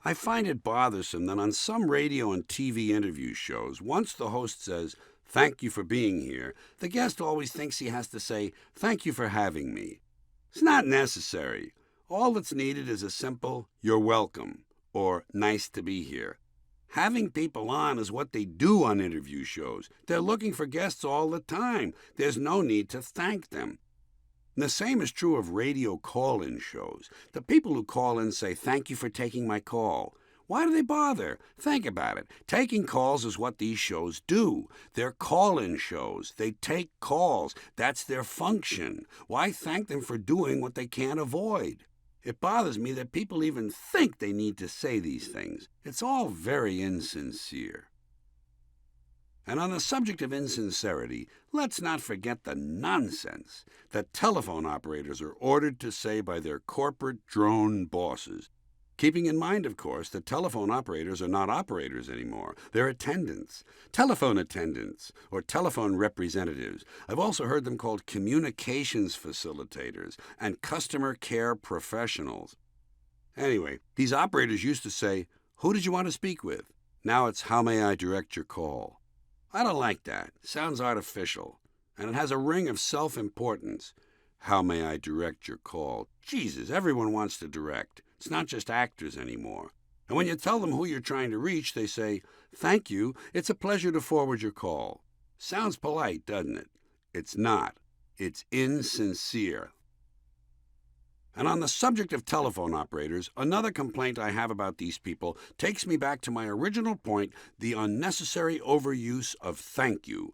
I find it bothersome that on some radio and TV interview shows, once the host says, "Thank you for being here," the guest always thinks he has to say, "Thank you for having me." It's not necessary. All that's needed is a simple, "You're welcome," or "Nice to be here." Having people on is what they do on interview shows. They're looking for guests all the time. There's no need to thank them. And the same is true of radio call-in shows. The people who call in say, "Thank you for taking my call." Why do they bother? Think about it. Taking calls is what these shows do. They're call-in shows. They take calls. That's their function. Why thank them for doing what they can't avoid? It bothers me that people even think they need to say these things. It's all very insincere. And on the subject of insincerity, let's not forget the nonsense that telephone operators are ordered to say by their corporate drone bosses. Keeping in mind, of course, that telephone operators are not operators anymore. They're attendants, telephone attendants, or telephone representatives. I've also heard them called communications facilitators and customer care professionals. Anyway, these operators used to say, "Who did you want to speak with?" Now it's, "How may I direct your call?" I don't like that. It sounds artificial, and it has a ring of self-importance. How may I direct your call? Jesus, everyone wants to direct. It's not just actors anymore. And when you tell them who you're trying to reach, they say, "Thank you, it's a pleasure to forward your call." Sounds polite, doesn't it? It's not. It's insincere. And on the subject of telephone operators, another complaint I have about these people takes me back to my original point, the unnecessary overuse of "thank you."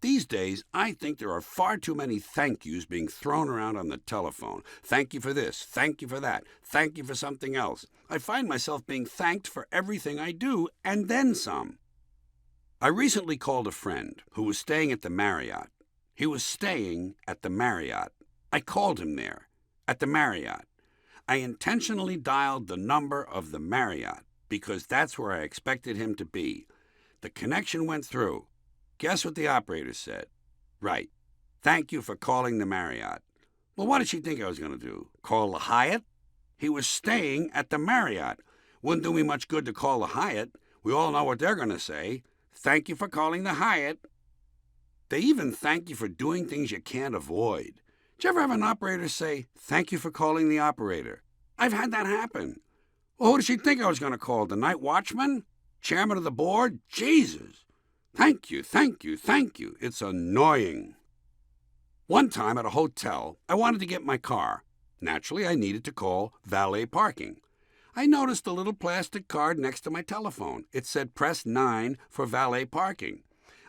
These days, I think there are far too many thank yous being thrown around on the telephone. Thank you for this, thank you for that, thank you for something else. I find myself being thanked for everything I do, and then some. I recently called a friend who was staying at the Marriott. He was staying at the Marriott. I called him there, at the Marriott. I intentionally dialed the number of the Marriott. because that's where I expected him to be. The connection went through. Guess what the operator said? Right. Thank you for calling the Marriott. Well, what did she think I was going to do? Call the Hyatt? He was staying at the Marriott. Wouldn't do me much good to call the Hyatt. We all know what they're going to say. Thank you for calling the Hyatt. They even thank you for doing things you can't avoid. Did you ever have an operator say, thank you for calling the operator? I've had that happen. Well, who did she think I was going to call? The night watchman? Chairman of the board? Jesus. Thank you, thank you, thank you. It's annoying. One time at a hotel, I wanted to get my car. Naturally, I needed to call valet parking. I noticed a little plastic card next to my telephone. It said press 9 for valet parking.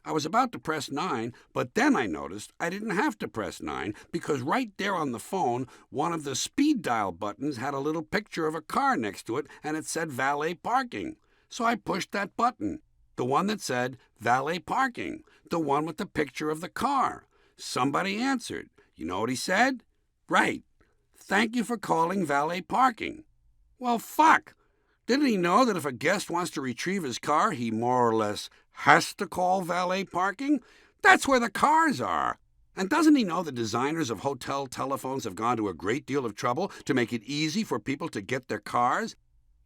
I was about to press 9, but then I noticed I didn't have to press 9 because right there on the phone, one of the speed dial buttons had a little picture of a car next to it, and it said valet parking. So I pushed that button, the one that said valet parking, the one with the picture of the car. Somebody answered. You know what he said? Right. Thank you for calling valet parking. Well, fuck. Didn't he know that if a guest wants to retrieve his car, he more or less has to call valet parking? That's where the cars are. And doesn't he know the designers of hotel telephones have gone to a great deal of trouble to make it easy for people to get their cars?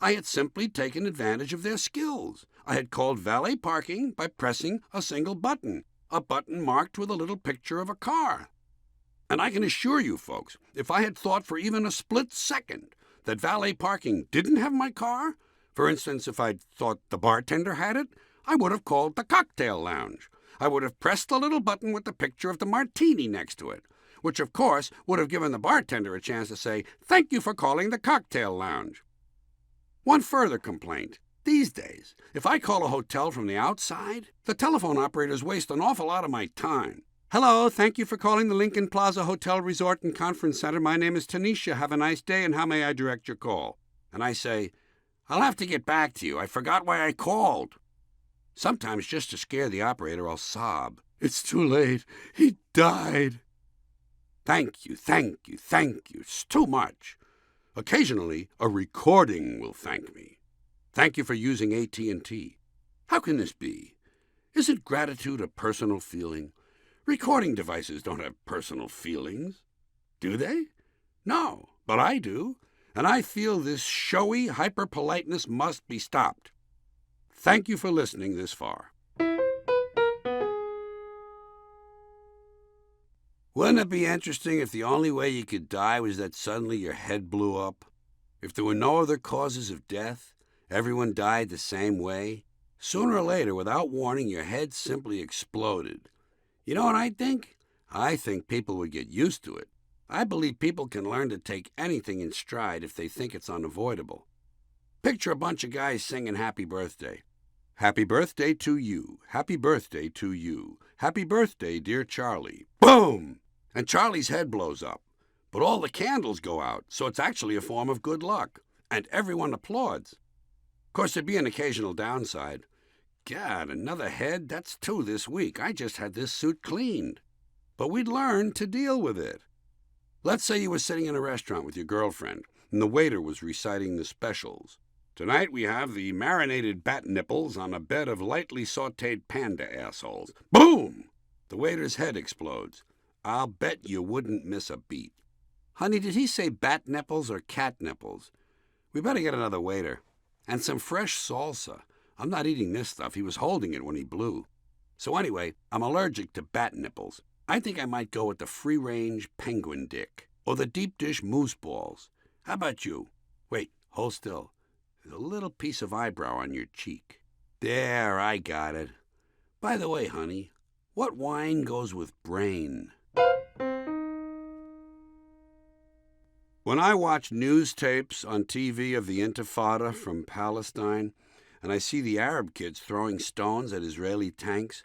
I had simply taken advantage of their skills. I had called valet parking by pressing a single button, a button marked with a little picture of a car. And I can assure you, folks, if I had thought for even a split second that valet parking didn't have my car, for instance, if I'd thought the bartender had it, I would have called the cocktail lounge. I would have pressed the little button with the picture of the martini next to it, which of course would have given the bartender a chance to say, thank you for calling the cocktail lounge. One further complaint. These days, if I call a hotel from the outside, the telephone operators waste an awful lot of my time. Hello, thank you for calling the Lincoln Plaza Hotel Resort and Conference Center. My name is Tanisha. Have a nice day, and how may I direct your call? And I say, I'll have to get back to you. I forgot why I called. Sometimes just to scare the operator, I'll sob. It's too late. He died. Thank you, thank you, thank you. It's too much. Occasionally, a recording will thank me. Thank you for using AT&T. How can this be? Isn't gratitude a personal feeling? Recording devices don't have personal feelings. Do they? No, but I do. And I feel this showy hyper-politeness must be stopped. Thank you for listening this far. Wouldn't it be interesting if the only way you could die was that suddenly your head blew up? If there were no other causes of death, everyone died the same way? Sooner or later, without warning, your head simply exploded. You know what I think? I think people would get used to it. I believe people can learn to take anything in stride if they think it's unavoidable. Picture a bunch of guys singing Happy Birthday. Happy birthday to you. Happy birthday to you. Happy birthday, dear Charlie. Boom! And Charlie's head blows up. But all the candles go out, so it's actually a form of good luck. And everyone applauds. Of course, there'd be an occasional downside. God, another head? That's 2 this week. I just had this suit cleaned. But we'd learn to deal with it. Let's say you were sitting in a restaurant with your girlfriend, and the waiter was reciting the specials. Tonight we have the marinated bat nipples on a bed of lightly sautéed panda assholes. Boom! The waiter's head explodes. I'll bet you wouldn't miss a beat. Honey, did he say bat nipples or cat nipples? We better get another waiter. And some fresh salsa. I'm not eating this stuff. He was holding it when he blew. So anyway, I'm allergic to bat nipples. I think I might go with the free-range penguin dick. Or the deep dish moose balls. How about you? Wait, hold still. There's a little piece of eyebrow on your cheek. There, I got it. By the way, honey, what wine goes with brain? When I watch news tapes on TV of the Intifada from Palestine, and I see the Arab kids throwing stones at Israeli tanks,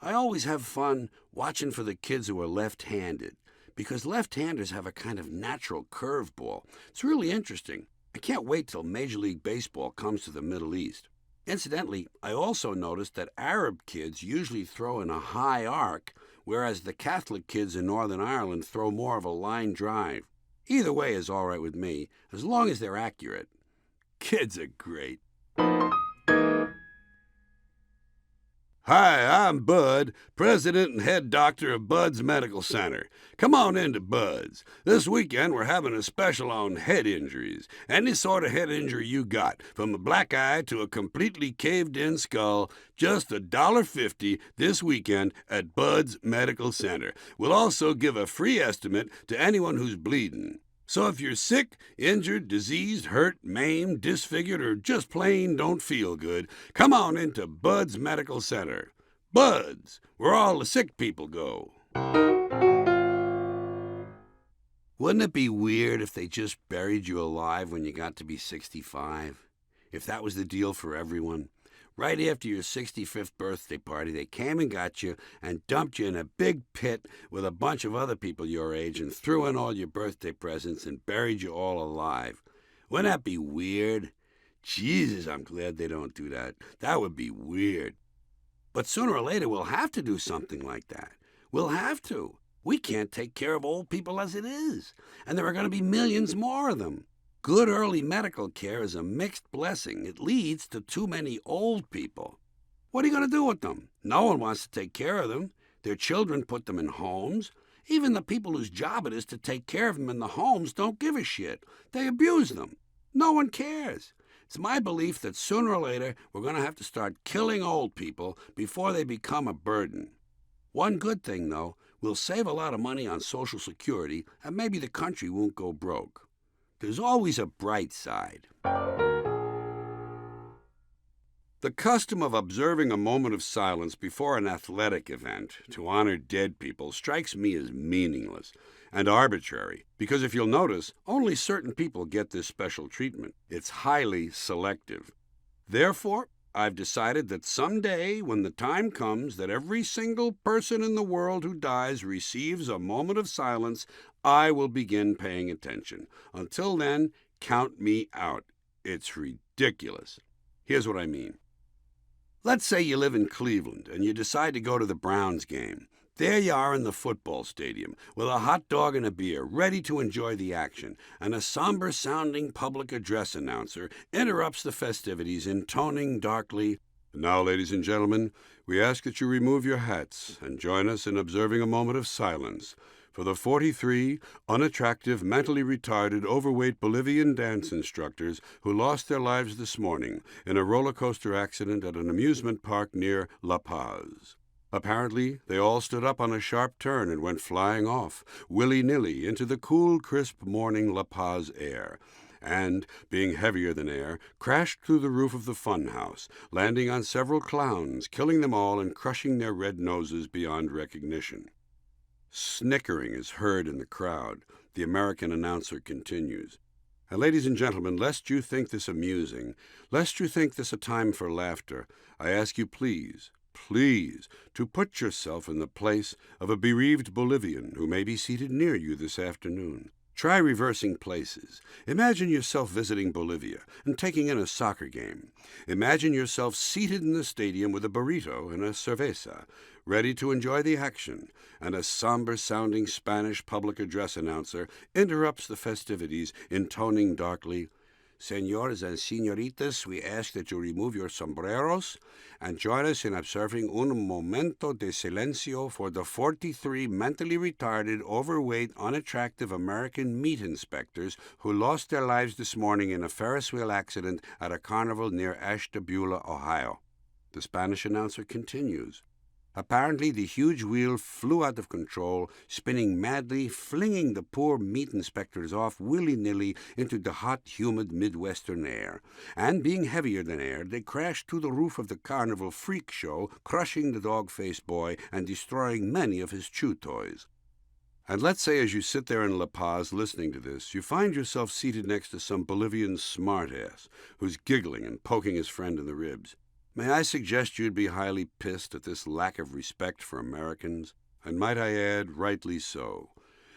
I always have fun watching for the kids who are left-handed, because left-handers have a kind of natural curveball. It's really interesting. I can't wait till Major League Baseball comes to the Middle East. Incidentally, I also noticed that Arab kids usually throw in a high arc, whereas the Catholic kids in Northern Ireland throw more of a line drive. Either way is all right with me, as long as they're accurate. Kids are great. Hi, I'm Bud, president and head doctor of Bud's Medical Center. Come on into Bud's. This weekend we're having a special on head injuries. Any sort of head injury you got, from a black eye to a completely caved-in skull, just $1.50 this weekend at Bud's Medical Center. We'll also give a free estimate to anyone who's bleeding. So if you're sick, injured, diseased, hurt, maimed, disfigured, or just plain don't feel good, come on into Bud's Medical Center. Bud's, where all the sick people go. Wouldn't it be weird if they just buried you alive when you got to be 65? If that was the deal for everyone? Right after your 65th birthday party, they came and got you and dumped you in a big pit with a bunch of other people your age and threw in all your birthday presents and buried you all alive. Wouldn't that be weird? Jesus, I'm glad they don't do that. That would be weird. But sooner or later, we'll have to do something like that. We'll have to. We can't take care of old people as it is, and there are going to be millions more of them. Good early medical care is a mixed blessing. It leads to too many old people. What are you going to do with them? No one wants to take care of them. Their children put them in homes. Even the people whose job it is to take care of them in the homes don't give a shit. They abuse them. No one cares. It's my belief that sooner or later we're going to have to start killing old people before they become a burden. One good thing, though, we'll save a lot of money on Social Security, and maybe the country won't go broke. There's always a bright side. The custom of observing a moment of silence before an athletic event to honor dead people strikes me as meaningless and arbitrary, because if you'll notice, only certain people get this special treatment. It's highly selective. Therefore, I've decided that someday, when the time comes that every single person in the world who dies receives a moment of silence, I will begin paying attention. Until then, count me out. It's ridiculous. Here's what I mean. Let's say you live in Cleveland and you decide to go to the Browns game. There you are in the football stadium with a hot dog and a beer, ready to enjoy the action, and a somber-sounding public address announcer interrupts the festivities, intoning darkly, "Now, ladies and gentlemen, we ask that you remove your hats and join us in observing a moment of silence for the 43 unattractive, mentally retarded, overweight Bolivian dance instructors who lost their lives this morning in a roller coaster accident at an amusement park near La Paz." Apparently, they all stood up on a sharp turn and went flying off, willy-nilly, into the cool, crisp morning La Paz air, and, being heavier than air, crashed through the roof of the fun house, landing on several clowns, killing them all and crushing their red noses beyond recognition. Snickering is heard in the crowd. The American announcer continues. And ladies and gentlemen, lest you think this amusing, lest you think this a time for laughter, I ask you please, to put yourself in the place of a bereaved Bolivian who may be seated near you this afternoon. Try reversing places. Imagine yourself visiting Bolivia and taking in a soccer game. Imagine yourself seated in the stadium with a burrito and a cerveza, ready to enjoy the action, and a somber-sounding Spanish public address announcer interrupts the festivities, intoning darkly, "Señores and señoritas, we ask that you remove your sombreros and join us in observing un momento de silencio for the 43 mentally retarded, overweight, unattractive American meat inspectors who lost their lives this morning in a Ferris wheel accident at a carnival near Ashtabula, Ohio." The Spanish announcer continues. Apparently, the huge wheel flew out of control, spinning madly, flinging the poor meat inspectors off willy-nilly into the hot, humid Midwestern air. And being heavier than air, they crashed through the roof of the carnival freak show, crushing the dog-faced boy and destroying many of his chew toys. And let's say as you sit there in La Paz listening to this, you find yourself seated next to some Bolivian smartass who's giggling and poking his friend in the ribs. May I suggest you'd be highly pissed at this lack of respect for Americans? And might I add, rightly so.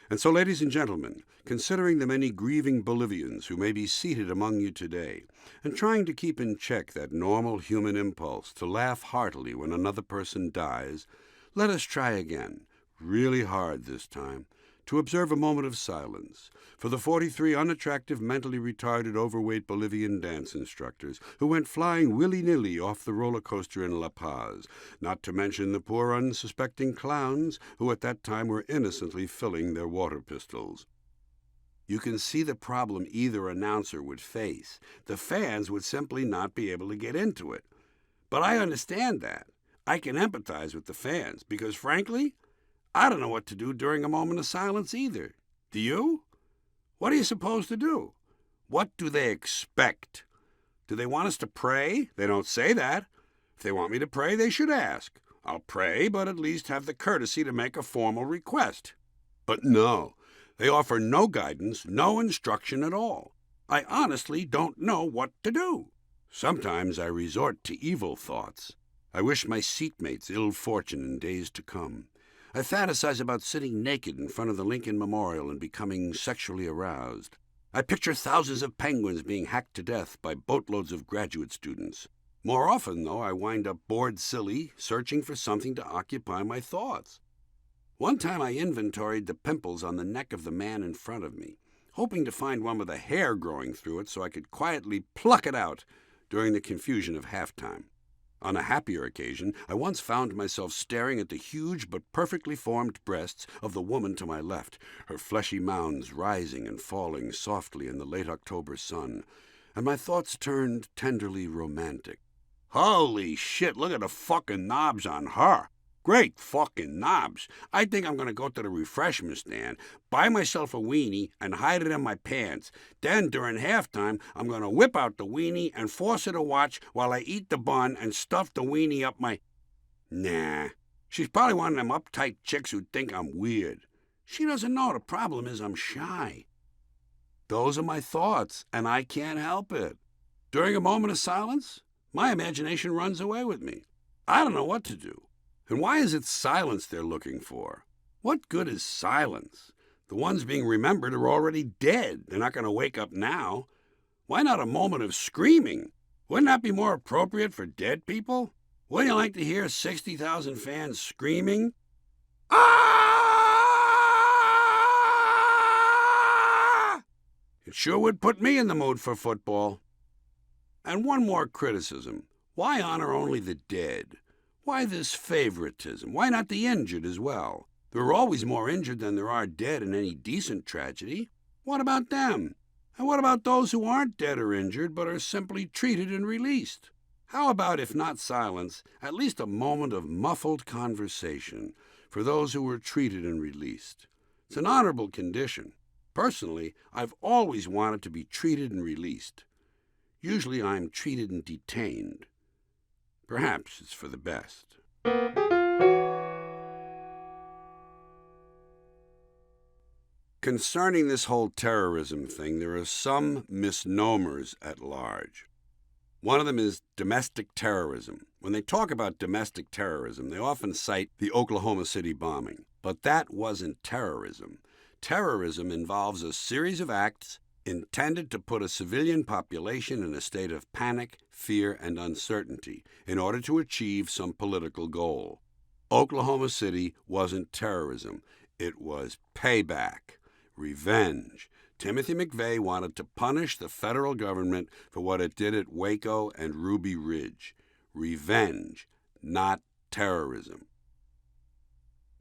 And so, ladies and gentlemen, considering the many grieving Bolivians who may be seated among you today, and trying to keep in check that normal human impulse to laugh heartily when another person dies, let us try again, really hard this time, to observe a moment of silence for the 43 unattractive, mentally retarded, overweight Bolivian dance instructors who went flying willy-nilly off the roller coaster in La Paz, not to mention the poor unsuspecting clowns who at that time were innocently filling their water pistols. You can see the problem either announcer would face. The fans would simply not be able to get into it. But I understand that. I can empathize with the fans because, frankly, I don't know what to do during a moment of silence either. Do you? What are you supposed to do? What do they expect? Do they want us to pray? They don't say that. If they want me to pray, they should ask. I'll pray, but at least have the courtesy to make a formal request. But no, they offer no guidance, no instruction at all. I honestly don't know what to do. Sometimes I resort to evil thoughts. I wish my seatmates ill fortune in days to come. I fantasize about sitting naked in front of the Lincoln Memorial and becoming sexually aroused. I picture thousands of penguins being hacked to death by boatloads of graduate students. More often, though, I wind up bored silly, searching for something to occupy my thoughts. One time I inventoried the pimples on the neck of the man in front of me, hoping to find one with a hair growing through it so I could quietly pluck it out during the confusion of halftime. On a happier occasion, I once found myself staring at the huge but perfectly formed breasts of the woman to my left, her fleshy mounds rising and falling softly in the late October sun, and my thoughts turned tenderly romantic. Holy shit, look at the fucking knobs on her. Great fucking knobs. I think I'm going to go to the refreshment stand, buy myself a weenie, and hide it in my pants. Then, during halftime, I'm going to whip out the weenie and force her to watch while I eat the bun and stuff the weenie up my... Nah. She's probably one of them uptight chicks who think I'm weird. She doesn't know the problem is I'm shy. Those are my thoughts, and I can't help it. During a moment of silence, my imagination runs away with me. I don't know what to do. And why is it silence they're looking for? What good is silence? The ones being remembered are already dead. They're not going to wake up now. Why not a moment of screaming? Wouldn't that be more appropriate for dead people? Wouldn't you like to hear 60,000 fans screaming? Ah! It sure would put me in the mood for football. And one more criticism. Why honor only the dead? Why this favoritism? Why not the injured as well? There are always more injured than there are dead in any decent tragedy. What about them? And what about those who aren't dead or injured but are simply treated and released? How about, if not silence, at least a moment of muffled conversation for those who were treated and released? It's an honorable condition. Personally, I've always wanted to be treated and released. Usually I'm treated and detained. Perhaps it's for the best. Concerning this whole terrorism thing, there are some misnomers at large. One of them is domestic terrorism. When they talk about domestic terrorism, they often cite the Oklahoma City bombing. But that wasn't terrorism. Terrorism involves a series of acts intended to put a civilian population in a state of panic, fear, and uncertainty in order to achieve some political goal. Oklahoma City wasn't terrorism. It was payback, revenge. Timothy McVeigh wanted to punish the federal government for what it did at Waco and Ruby Ridge. Revenge, not terrorism.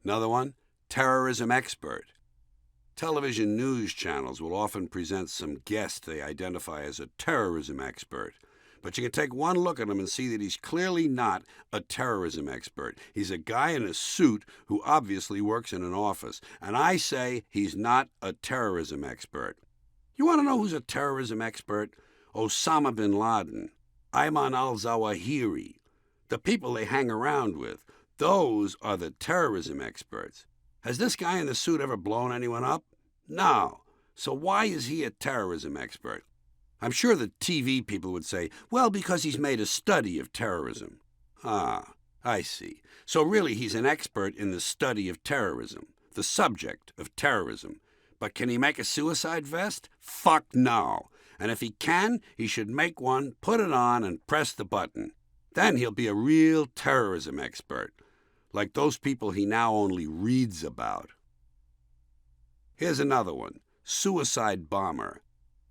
Another one, terrorism expert. Television news channels will often present some guest they identify as a terrorism expert. But you can take one look at him and see that he's clearly not a terrorism expert. He's a guy in a suit who obviously works in an office. And I say he's not a terrorism expert. You want to know who's a terrorism expert? Osama bin Laden, Ayman al-Zawahiri, the people they hang around with. Those are the terrorism experts. Has this guy in the suit ever blown anyone up? No. So why is he a terrorism expert? I'm sure the TV people would say, well, because he's made a study of terrorism. Ah, I see. So really he's an expert in the study of terrorism, the subject of terrorism. But can he make a suicide vest? Fuck no. And if he can, he should make one, put it on, and press the button. Then he'll be a real terrorism expert, like those people he now only reads about. Here's another one. Suicide bomber.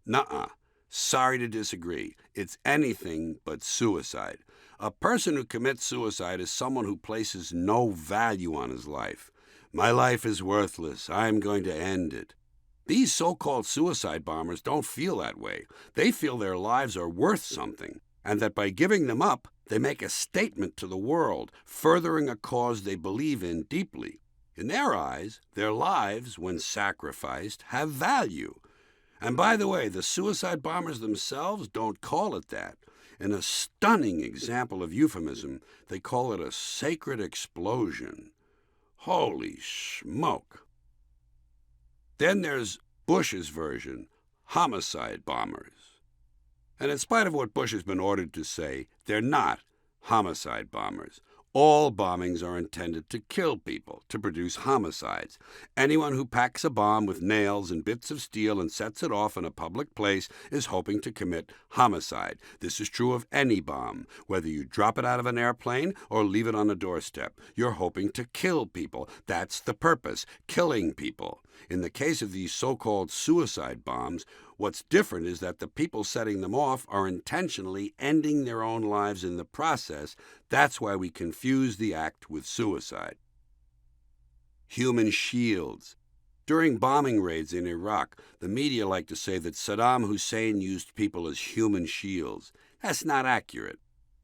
Nuh-uh. Sorry to disagree. It's anything but suicide. A person who commits suicide is someone who places no value on his life. My life is worthless. I'm going to end it. These so-called suicide bombers don't feel that way. They feel their lives are worth something, and that by giving them up, they make a statement to the world, furthering a cause they believe in deeply. In their eyes, their lives, when sacrificed, have value. And by the way, the suicide bombers themselves don't call it that. In a stunning example of euphemism, they call it a sacred explosion. Holy smoke! Then there's Bush's version, homicide bombers. And in spite of what Bush has been ordered to say, they're not homicide bombers. All bombings are intended to kill people, to produce homicides. Anyone who packs a bomb with nails and bits of steel and sets it off in a public place is hoping to commit homicide. This is true of any bomb. Whether you drop it out of an airplane or leave it on a doorstep, you're hoping to kill people. That's the purpose, killing people. In the case of these so-called suicide bombs, what's different is that the people setting them off are intentionally ending their own lives in the process. That's why we confuse the act with suicide. Human shields. During bombing raids in Iraq, the media like to say that Saddam Hussein used people as human shields. That's not accurate.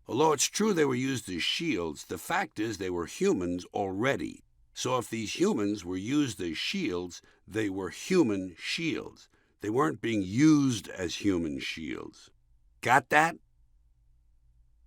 Although it's true they were used as shields, the fact is they were humans already. So if these humans were used as shields, they were human shields. They weren't being used as human shields. Got that?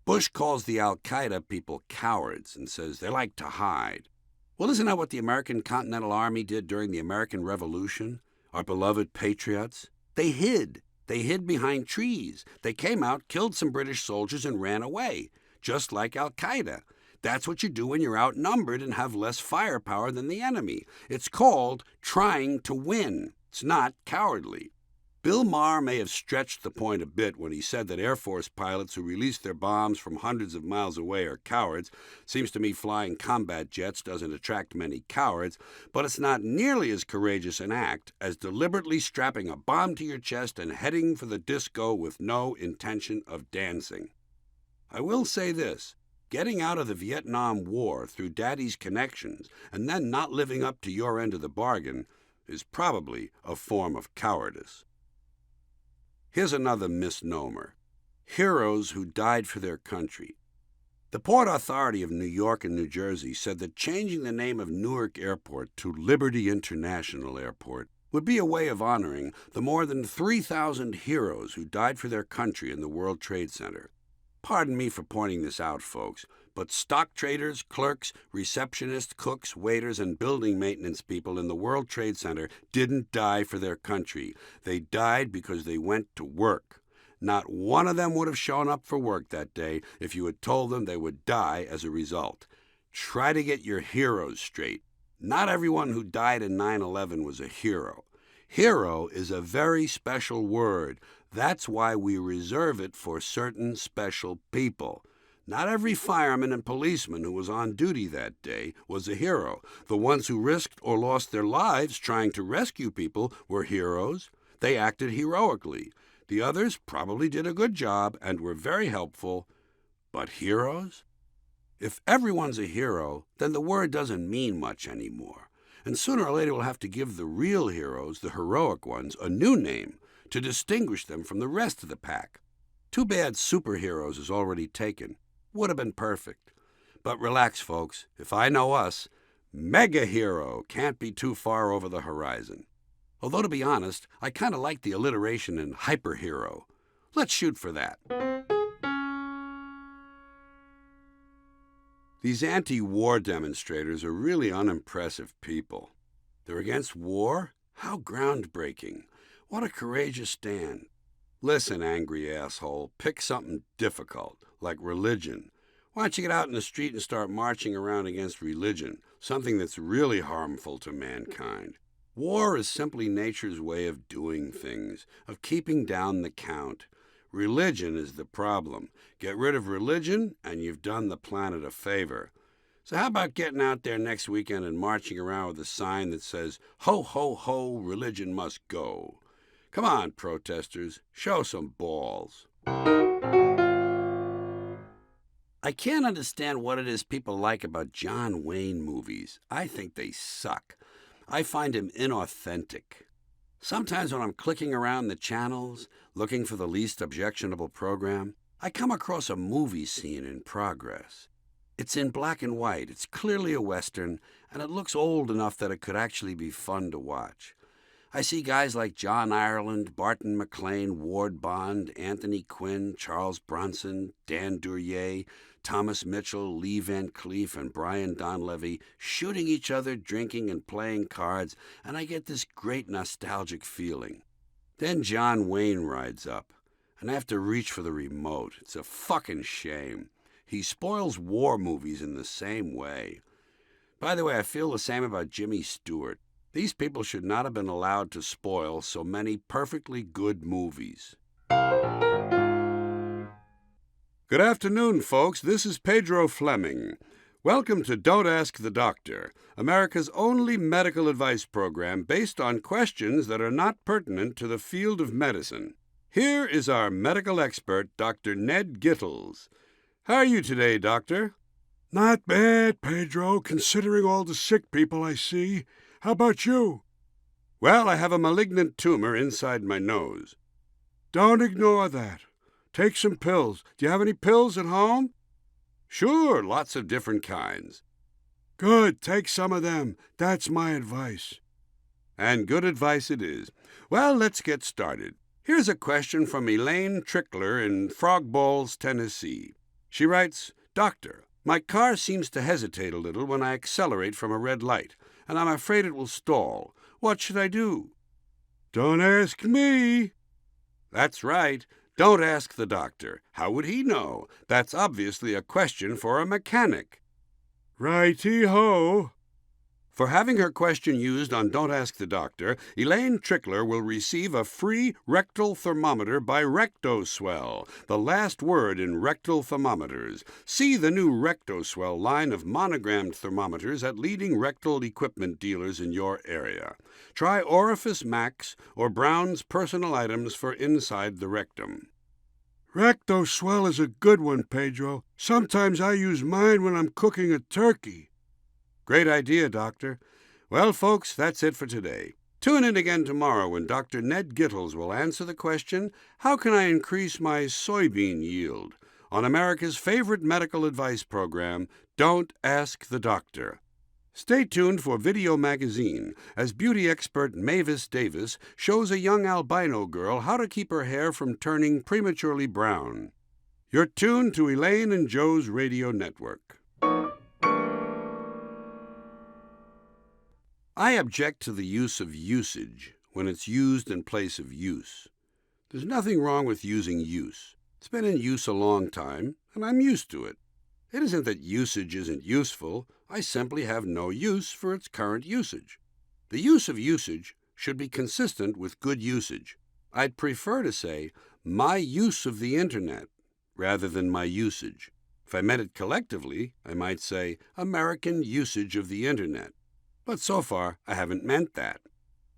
Bush calls the Al-Qaeda people cowards and says they like to hide. Well, isn't that what the American Continental Army did during the American Revolution? Our beloved patriots? They hid. They hid behind trees. They came out, killed some British soldiers, and ran away, just like Al-Qaeda. That's what you do when you're outnumbered and have less firepower than the enemy. It's called trying to win. It's not cowardly. Bill Maher may have stretched the point a bit when he said that Air Force pilots who release their bombs from hundreds of miles away are cowards. Seems to me flying combat jets doesn't attract many cowards, but it's not nearly as courageous an act as deliberately strapping a bomb to your chest and heading for the disco with no intention of dancing. I will say this. Getting out of the Vietnam War through Daddy's connections and then not living up to your end of the bargain is probably a form of cowardice. Here's another misnomer. Heroes who died for their country. The Port Authority of New York and New Jersey said that changing the name of Newark Airport to Liberty International Airport would be a way of honoring the more than 3,000 heroes who died for their country in the World Trade Center. Pardon me for pointing this out, folks, but stock traders, clerks, receptionists, cooks, waiters, and building maintenance people in the World Trade Center didn't die for their country. They died because they went to work. Not one of them would have shown up for work that day if you had told them they would die as a result. Try to get your heroes straight. Not everyone who died in 9/11 was a hero. Hero is a very special word. That's why we reserve it for certain special people. Not every fireman and policeman who was on duty that day was a hero. The ones who risked or lost their lives trying to rescue people were heroes. They acted heroically. The others probably did a good job and were very helpful. But heroes? If everyone's a hero, then the word doesn't mean much anymore. And sooner or later we'll have to give the real heroes, the heroic ones, a new name to distinguish them from the rest of the pack. Too bad superheroes is already taken. Would have been perfect. But relax, folks. If I know us, mega hero can't be too far over the horizon. Although, to be honest, I kind of like the alliteration in hyperhero. Let's shoot for that. These anti-war demonstrators are really unimpressive people. They're against war? How groundbreaking. What a courageous stand. Listen, angry asshole, pick something difficult, like religion. Why don't you get out in the street and start marching around against religion, something that's really harmful to mankind? War is simply nature's way of doing things, of keeping down the count. Religion is the problem. Get rid of religion, and you've done the planet a favor. So how about getting out there next weekend and marching around with a sign that says, "Ho, ho, ho, religion must go"? Come on, protesters, show some balls. I can't understand what it is people like about John Wayne movies. I think they suck. I find him inauthentic. Sometimes when I'm clicking around the channels, looking for the least objectionable program, I come across a movie scene in progress. It's in black and white, it's clearly a Western, and it looks old enough that it could actually be fun to watch. I see guys like John Ireland, Barton McLean, Ward Bond, Anthony Quinn, Charles Bronson, Dan Duryea, Thomas Mitchell, Lee Van Cleef, and Brian Donlevy shooting each other, drinking and playing cards, and I get this great nostalgic feeling. Then John Wayne rides up, and I have to reach for the remote. It's a fucking shame. He spoils war movies in the same way. By the way, I feel the same about Jimmy Stewart. These people should not have been allowed to spoil so many perfectly good movies. Good afternoon, folks. This is Pedro Fleming. Welcome to Don't Ask the Doctor, America's only medical advice program based on questions that are not pertinent to the field of medicine. Here is our medical expert, Dr. Ned Gittles. How are you today, Doctor? Not bad, Pedro, considering all the sick people I see. How about you? Well, I have a malignant tumor inside my nose. Don't ignore that. Take some pills. Do you have any pills at home? Sure, lots of different kinds. Good, take some of them. That's my advice. And good advice it is. Well, let's get started. Here's a question from Elaine Trickler in Frog Balls, Tennessee. She writes, "Doctor, my car seems to hesitate a little when I accelerate from a red light, and I'm afraid it will stall. What should I do?" Don't ask me. That's right. Don't ask the doctor. How would he know? That's obviously a question for a mechanic. Righty-ho. For having her question used on Don't Ask the Doctor, Elaine Trickler will receive a free rectal thermometer by RectoSwell, the last word in rectal thermometers. See the new RectoSwell line of monogrammed thermometers at leading rectal equipment dealers in your area. Try Orifice Max or Brown's Personal Items for inside the rectum. RectoSwell is a good one, Pedro. Sometimes I use mine when I'm cooking a turkey. Great idea, Doctor. Well, folks, that's it for today. Tune in again tomorrow when Dr. Ned Gittles will answer the question, "How can I increase my soybean yield?" on America's favorite medical advice program, Don't Ask the Doctor. Stay tuned for Video Magazine as beauty expert Mavis Davis shows a young albino girl how to keep her hair from turning prematurely brown. You're tuned to Elaine and Joe's Radio Network. I object to the use of usage when it's used in place of use. There's nothing wrong with using use. It's been in use a long time, and I'm used to it. It isn't that usage isn't useful. I simply have no use for its current usage. The use of usage should be consistent with good usage. I'd prefer to say my use of the Internet rather than my usage. If I meant it collectively, I might say American usage of the Internet. But so far, I haven't meant that.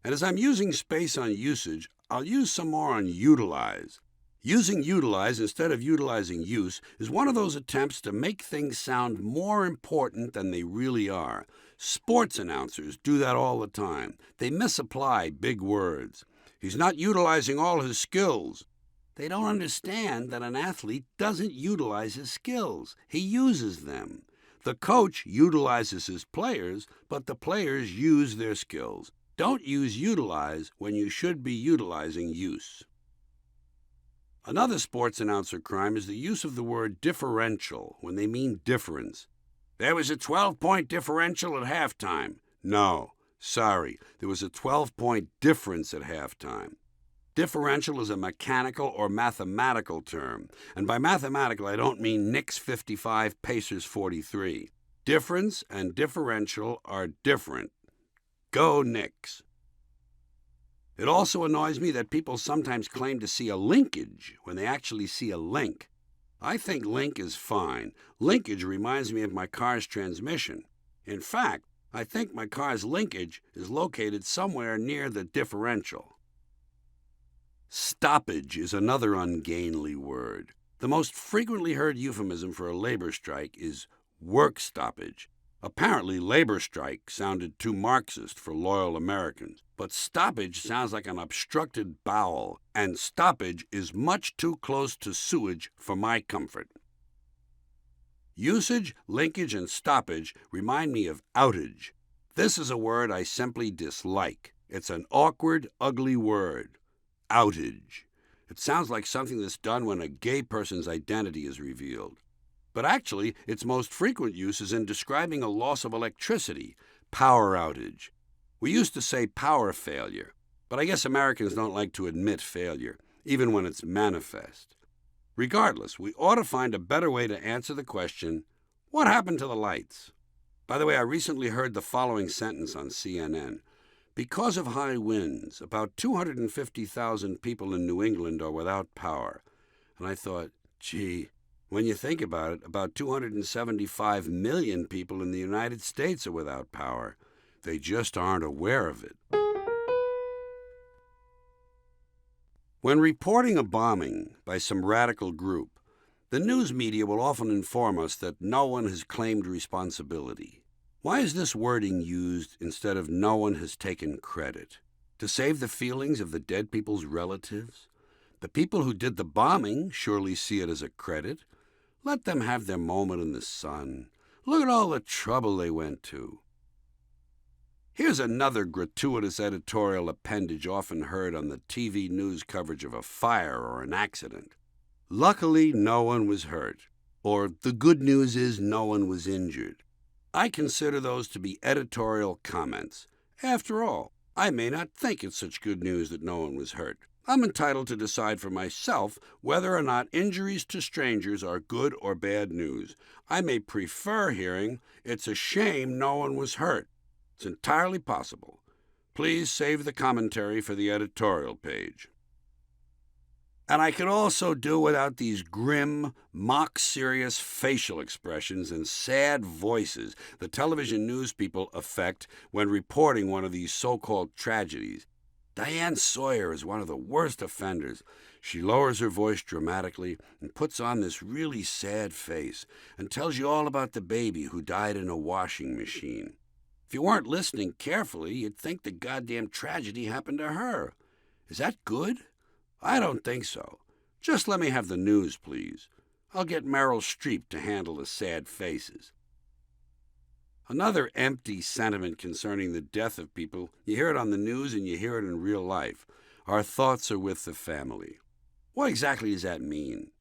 And as I'm using space on usage, I'll use some more on utilize. Using utilize instead of utilizing use is one of those attempts to make things sound more important than they really are. Sports announcers do that all the time. They misapply big words. He's not utilizing all his skills. They don't understand that an athlete doesn't utilize his skills. He uses them. The coach utilizes his players, but the players use their skills. Don't use utilize when you should be utilizing use. Another sports announcer crime is the use of the word differential when they mean difference. There was a 12-point differential at halftime. No, sorry, there was a 12-point difference at halftime. Differential is a mechanical or mathematical term, and by mathematical I don't mean Knicks 55, Pacers 43. Difference and differential are different. Go Knicks. It also annoys me that people sometimes claim to see a linkage when they actually see a link. I think link is fine. Linkage reminds me of my car's transmission. In fact, I think my car's linkage is located somewhere near the differential. Stoppage is another ungainly word. The most frequently heard euphemism for a labor strike is work stoppage. Apparently, labor strike sounded too Marxist for loyal Americans, but stoppage sounds like an obstructed bowel, and stoppage is much too close to sewage for my comfort. Usage, linkage, and stoppage remind me of outage. This is a word I simply dislike. It's an awkward, ugly word. Outage. It sounds like something that's done when a gay person's identity is revealed. But actually, its most frequent use is in describing a loss of electricity, power outage. We used to say power failure, but I guess Americans don't like to admit failure, even when it's manifest. Regardless, we ought to find a better way to answer the question, what happened to the lights? By the way, I recently heard the following sentence on CNN. Because of high winds, about 250,000 people in New England are without power. And I thought, gee, when you think about it, about 275 million people in the United States are without power. They just aren't aware of it. When reporting a bombing by some radical group, the news media will often inform us that no one has claimed responsibility. Why is this wording used instead of no one has taken credit? To save the feelings of the dead people's relatives? The people who did the bombing surely see it as a credit. Let them have their moment in the sun. Look at all the trouble they went to. Here's another gratuitous editorial appendage often heard on the TV news coverage of a fire or an accident. Luckily, no one was hurt. Or the good news is no one was injured. I consider those to be editorial comments. After all, I may not think it's such good news that no one was hurt. I'm entitled to decide for myself whether or not injuries to strangers are good or bad news. I may prefer hearing, it's a shame no one was hurt. It's entirely possible. Please save the commentary for the editorial page. And I could also do without these grim, mock-serious facial expressions and sad voices the television news people affect when reporting one of these so-called tragedies. Diane Sawyer is one of the worst offenders. She lowers her voice dramatically and puts on this really sad face and tells you all about the baby who died in a washing machine. If you weren't listening carefully, you'd think the goddamn tragedy happened to her. Is that good? I don't think so. Just let me have the news, please. I'll get Meryl Streep to handle the sad faces. Another empty sentiment concerning the death of people, you hear it on the news and you hear it in real life. Our thoughts are with the family. What exactly does that mean?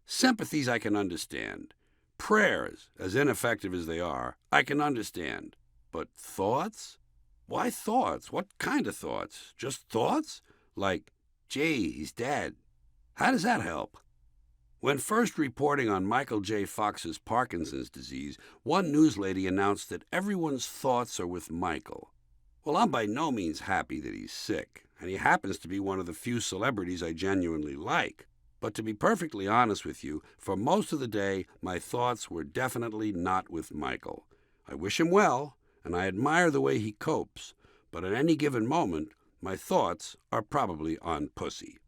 Sympathies I can understand. Prayers, as ineffective as they are, I can understand. But thoughts? Why thoughts? What kind of thoughts? Just thoughts? Like, gee, he's dead. How does that help? When first reporting on Michael J. Fox's Parkinson's disease, one news lady announced that everyone's thoughts are with Michael. Well, I'm by no means happy that he's sick, and he happens to be one of the few celebrities I genuinely like. But to be perfectly honest with you, for most of the day, my thoughts were definitely not with Michael. I wish him well, and I admire the way he copes, but at any given moment, my thoughts are probably on Pussy.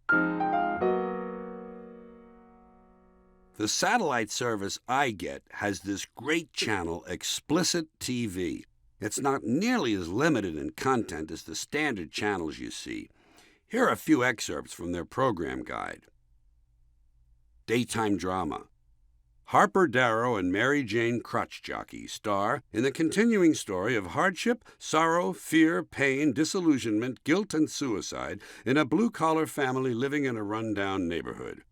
The satellite service I get has this great channel, Explicit TV. It's not nearly as limited in content as the standard channels you see. Here are a few excerpts from their program guide. Daytime drama. Harper Darrow and Mary Jane Crotchjockey star in the continuing story of hardship, sorrow, fear, pain, disillusionment, guilt, and suicide in a blue-collar family living in a run-down neighborhood.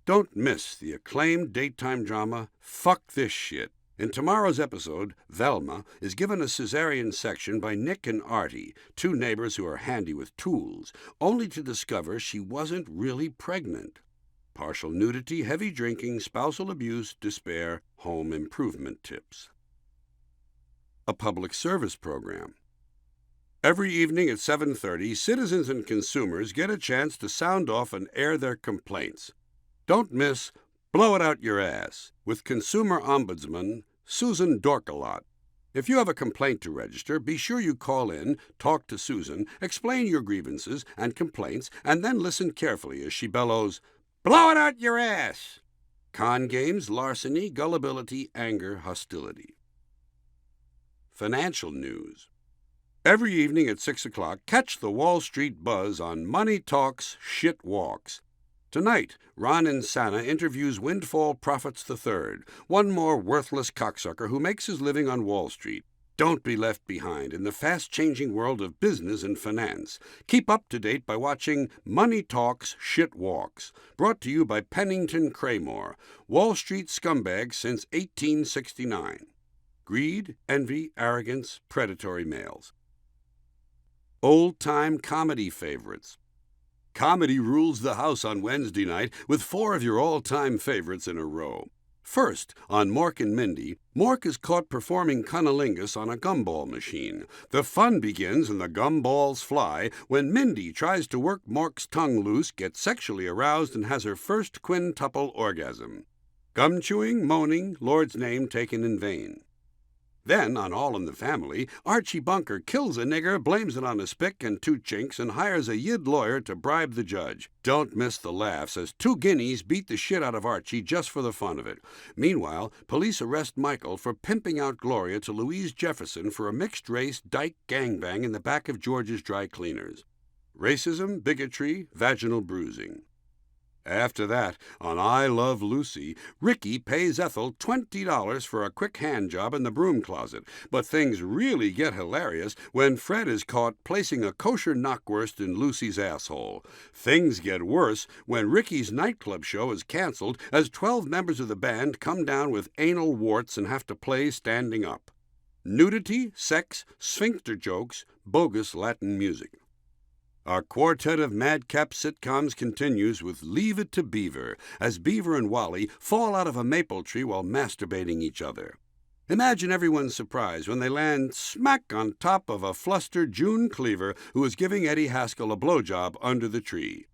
Don't miss the acclaimed daytime drama, Fuck This Shit. In tomorrow's episode, Velma is given a cesarean section by Nick and Artie, two neighbors who are handy with tools, only to discover she wasn't really pregnant. Partial nudity, heavy drinking, spousal abuse, despair, home improvement tips. A public service program. Every evening at 7:30, citizens and consumers get a chance to sound off and air their complaints. Don't miss Blow It Out Your Ass with Consumer Ombudsman Susan Dorkalot. If you have a complaint to register, be sure you call in, talk to Susan, explain your grievances and complaints, and then listen carefully as she bellows, "Blow it out your ass!" Con games, larceny, gullibility, anger, hostility. Financial news. Every evening at 6 o'clock, catch the Wall Street Buzz on Money Talks, Shit Walks. Tonight, Ron Insana interviews Windfall Profits III, one more worthless cocksucker who makes his living on Wall Street. Don't be left behind in the fast-changing world of business and finance. Keep up to date by watching Money Talks, Shit Walks, brought to you by Pennington Craymore, Wall Street scumbag since 1869. Greed, envy, arrogance, predatory males. Old-time comedy favorites. Comedy rules the house on Wednesday night with 4 of your all-time favorites in a row. First, on Mork and Mindy, Mork is caught performing cunnilingus on a gumball machine. The fun begins and the gumballs fly when Mindy tries to work Mork's tongue loose, gets sexually aroused, and has her first quintuple orgasm. Gum chewing, moaning, Lord's name taken in vain. Then, on All in the Family, Archie Bunker kills a nigger, blames it on a spick and 2 chinks, and hires a yid lawyer to bribe the judge. Don't miss the laughs as 2 guineas beat the shit out of Archie just for the fun of it. Meanwhile, police arrest Michael for pimping out Gloria to Louise Jefferson for a mixed-race dyke gangbang in the back of George's dry cleaners. Racism, bigotry, vaginal bruising. After that, on I Love Lucy, Ricky pays Ethel $20 for a quick hand job in the broom closet, but things really get hilarious when Fred is caught placing a kosher knockwurst in Lucy's asshole. Things get worse when Ricky's nightclub show is canceled as 12 members of the band come down with anal warts and have to play standing up. Nudity, sex, sphincter jokes, bogus Latin music. Our quartet of madcap sitcoms continues with Leave It to Beaver, as Beaver and Wally fall out of a maple tree while masturbating each other. Imagine everyone's surprise when they land smack on top of a flustered June Cleaver who is giving Eddie Haskell a blowjob under the tree.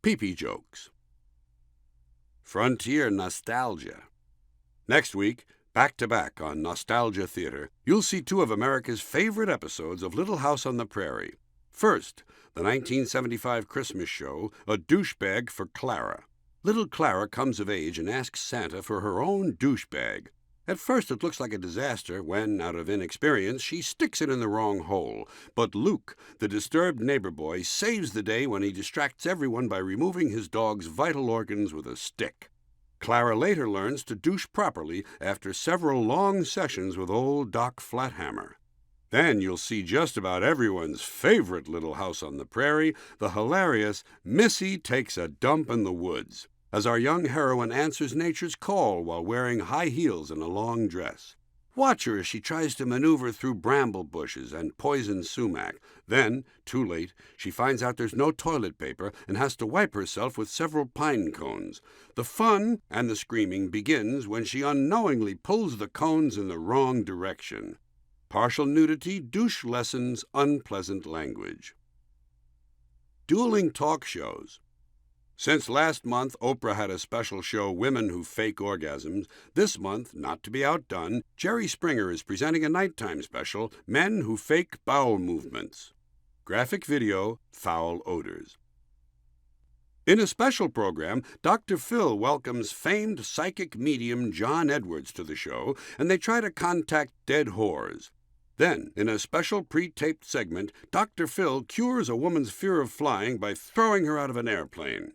Pee-pee jokes. Frontier nostalgia. Next week, back-to-back on Nostalgia Theater, you'll see 2 of America's favorite episodes of Little House on the Prairie. First, the 1975 Christmas show, A Douchebag for Clara. Little Clara comes of age and asks Santa for her own douchebag. At first it looks like a disaster when, out of inexperience, she sticks it in the wrong hole. But Luke, the disturbed neighbor boy, saves the day when he distracts everyone by removing his dog's vital organs with a stick. Clara later learns to douche properly after several long sessions with old Doc Flathammer. Then you'll see just about everyone's favorite Little House on the Prairie, the hilarious Missy Takes a Dump in the Woods, as our young heroine answers nature's call while wearing high heels and a long dress. Watch her as she tries to maneuver through bramble bushes and poison sumac. Then, too late, she finds out there's no toilet paper and has to wipe herself with several pine cones. The fun and the screaming begins when she unknowingly pulls the cones in the wrong direction. Partial nudity, douche lessons, unpleasant language. Dueling talk shows. Since last month Oprah had a special show, Women Who Fake Orgasms, this month, not to be outdone, Jerry Springer is presenting a nighttime special, Men Who Fake Bowel Movements. Graphic video, foul odors. In a special program, Dr. Phil welcomes famed psychic medium John Edwards to the show, and they try to contact dead whores. Then, in a special pre-taped segment, Dr. Phil cures a woman's fear of flying by throwing her out of an airplane.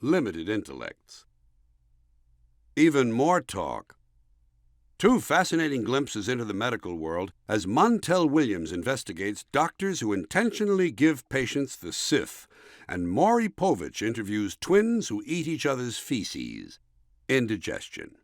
Limited intellects. Even more talk. 2 fascinating glimpses into the medical world as Montel Williams investigates doctors who intentionally give patients the sif, and Maury Povich interviews twins who eat each other's feces. Indigestion.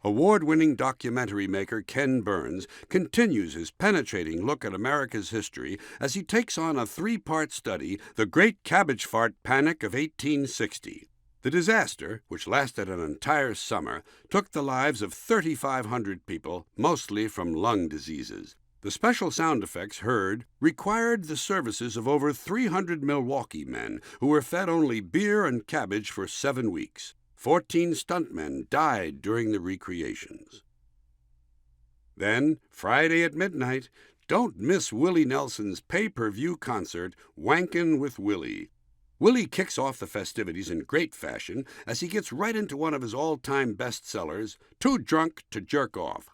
Award-winning documentary maker Ken Burns continues his penetrating look at America's history as he takes on a 3-part study, The Great Cabbage Fart Panic of 1860. The disaster, which lasted an entire summer, took the lives of 3,500 people, mostly from lung diseases. The special sound effects heard required the services of over 300 Milwaukee men who were fed only beer and cabbage for 7 weeks. 14 stuntmen died during the recreations. Then, Friday at midnight, don't miss Willie Nelson's pay-per-view concert, Wankin' with Willie. Willie kicks off the festivities in great fashion as he gets right into one of his all-time bestsellers, Too Drunk to Jerk Off.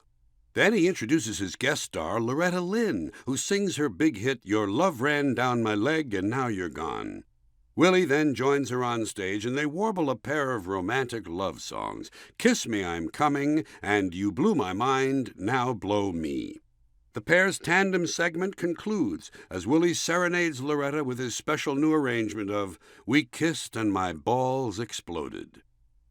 Then he introduces his guest star, Loretta Lynn, who sings her big hit, Your Love Ran Down My Leg and Now You're Gone. Willie then joins her on stage and they warble a pair of romantic love songs, Kiss Me I'm Coming and You Blew My Mind, Now Blow Me. The pair's tandem segment concludes as Willie serenades Loretta with his special new arrangement of We Kissed and My Balls Exploded.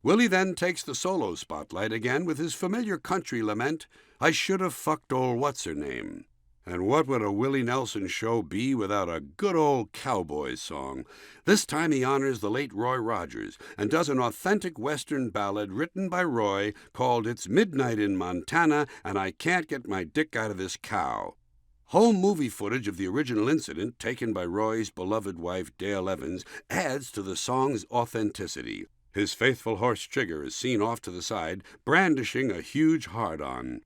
Willie then takes the solo spotlight again with his familiar country lament, I Should Have Fucked Old What's-Her-Name. And what would a Willie Nelson show be without a good old cowboy song? This time he honors the late Roy Rogers and does an authentic Western ballad written by Roy called It's Midnight in Montana and I Can't Get My Dick Out of This Cow. Home movie footage of the original incident, taken by Roy's beloved wife Dale Evans, adds to the song's authenticity. His faithful horse Trigger is seen off to the side, brandishing a huge hard-on.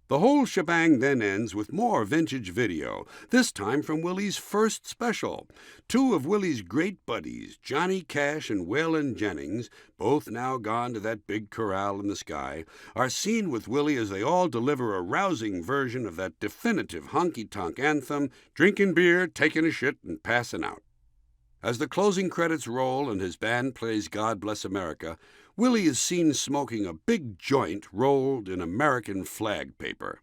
The whole shebang then ends with more vintage video, this time from Willie's first special. Two of Willie's great buddies, Johnny Cash and Waylon Jennings, both now gone to that big corral in the sky, are seen with Willie as they all deliver a rousing version of that definitive honky-tonk anthem, drinking beer, taking a shit, and passing out. As the closing credits roll and his band plays God Bless America, Willie is seen smoking a big joint rolled in American flag paper.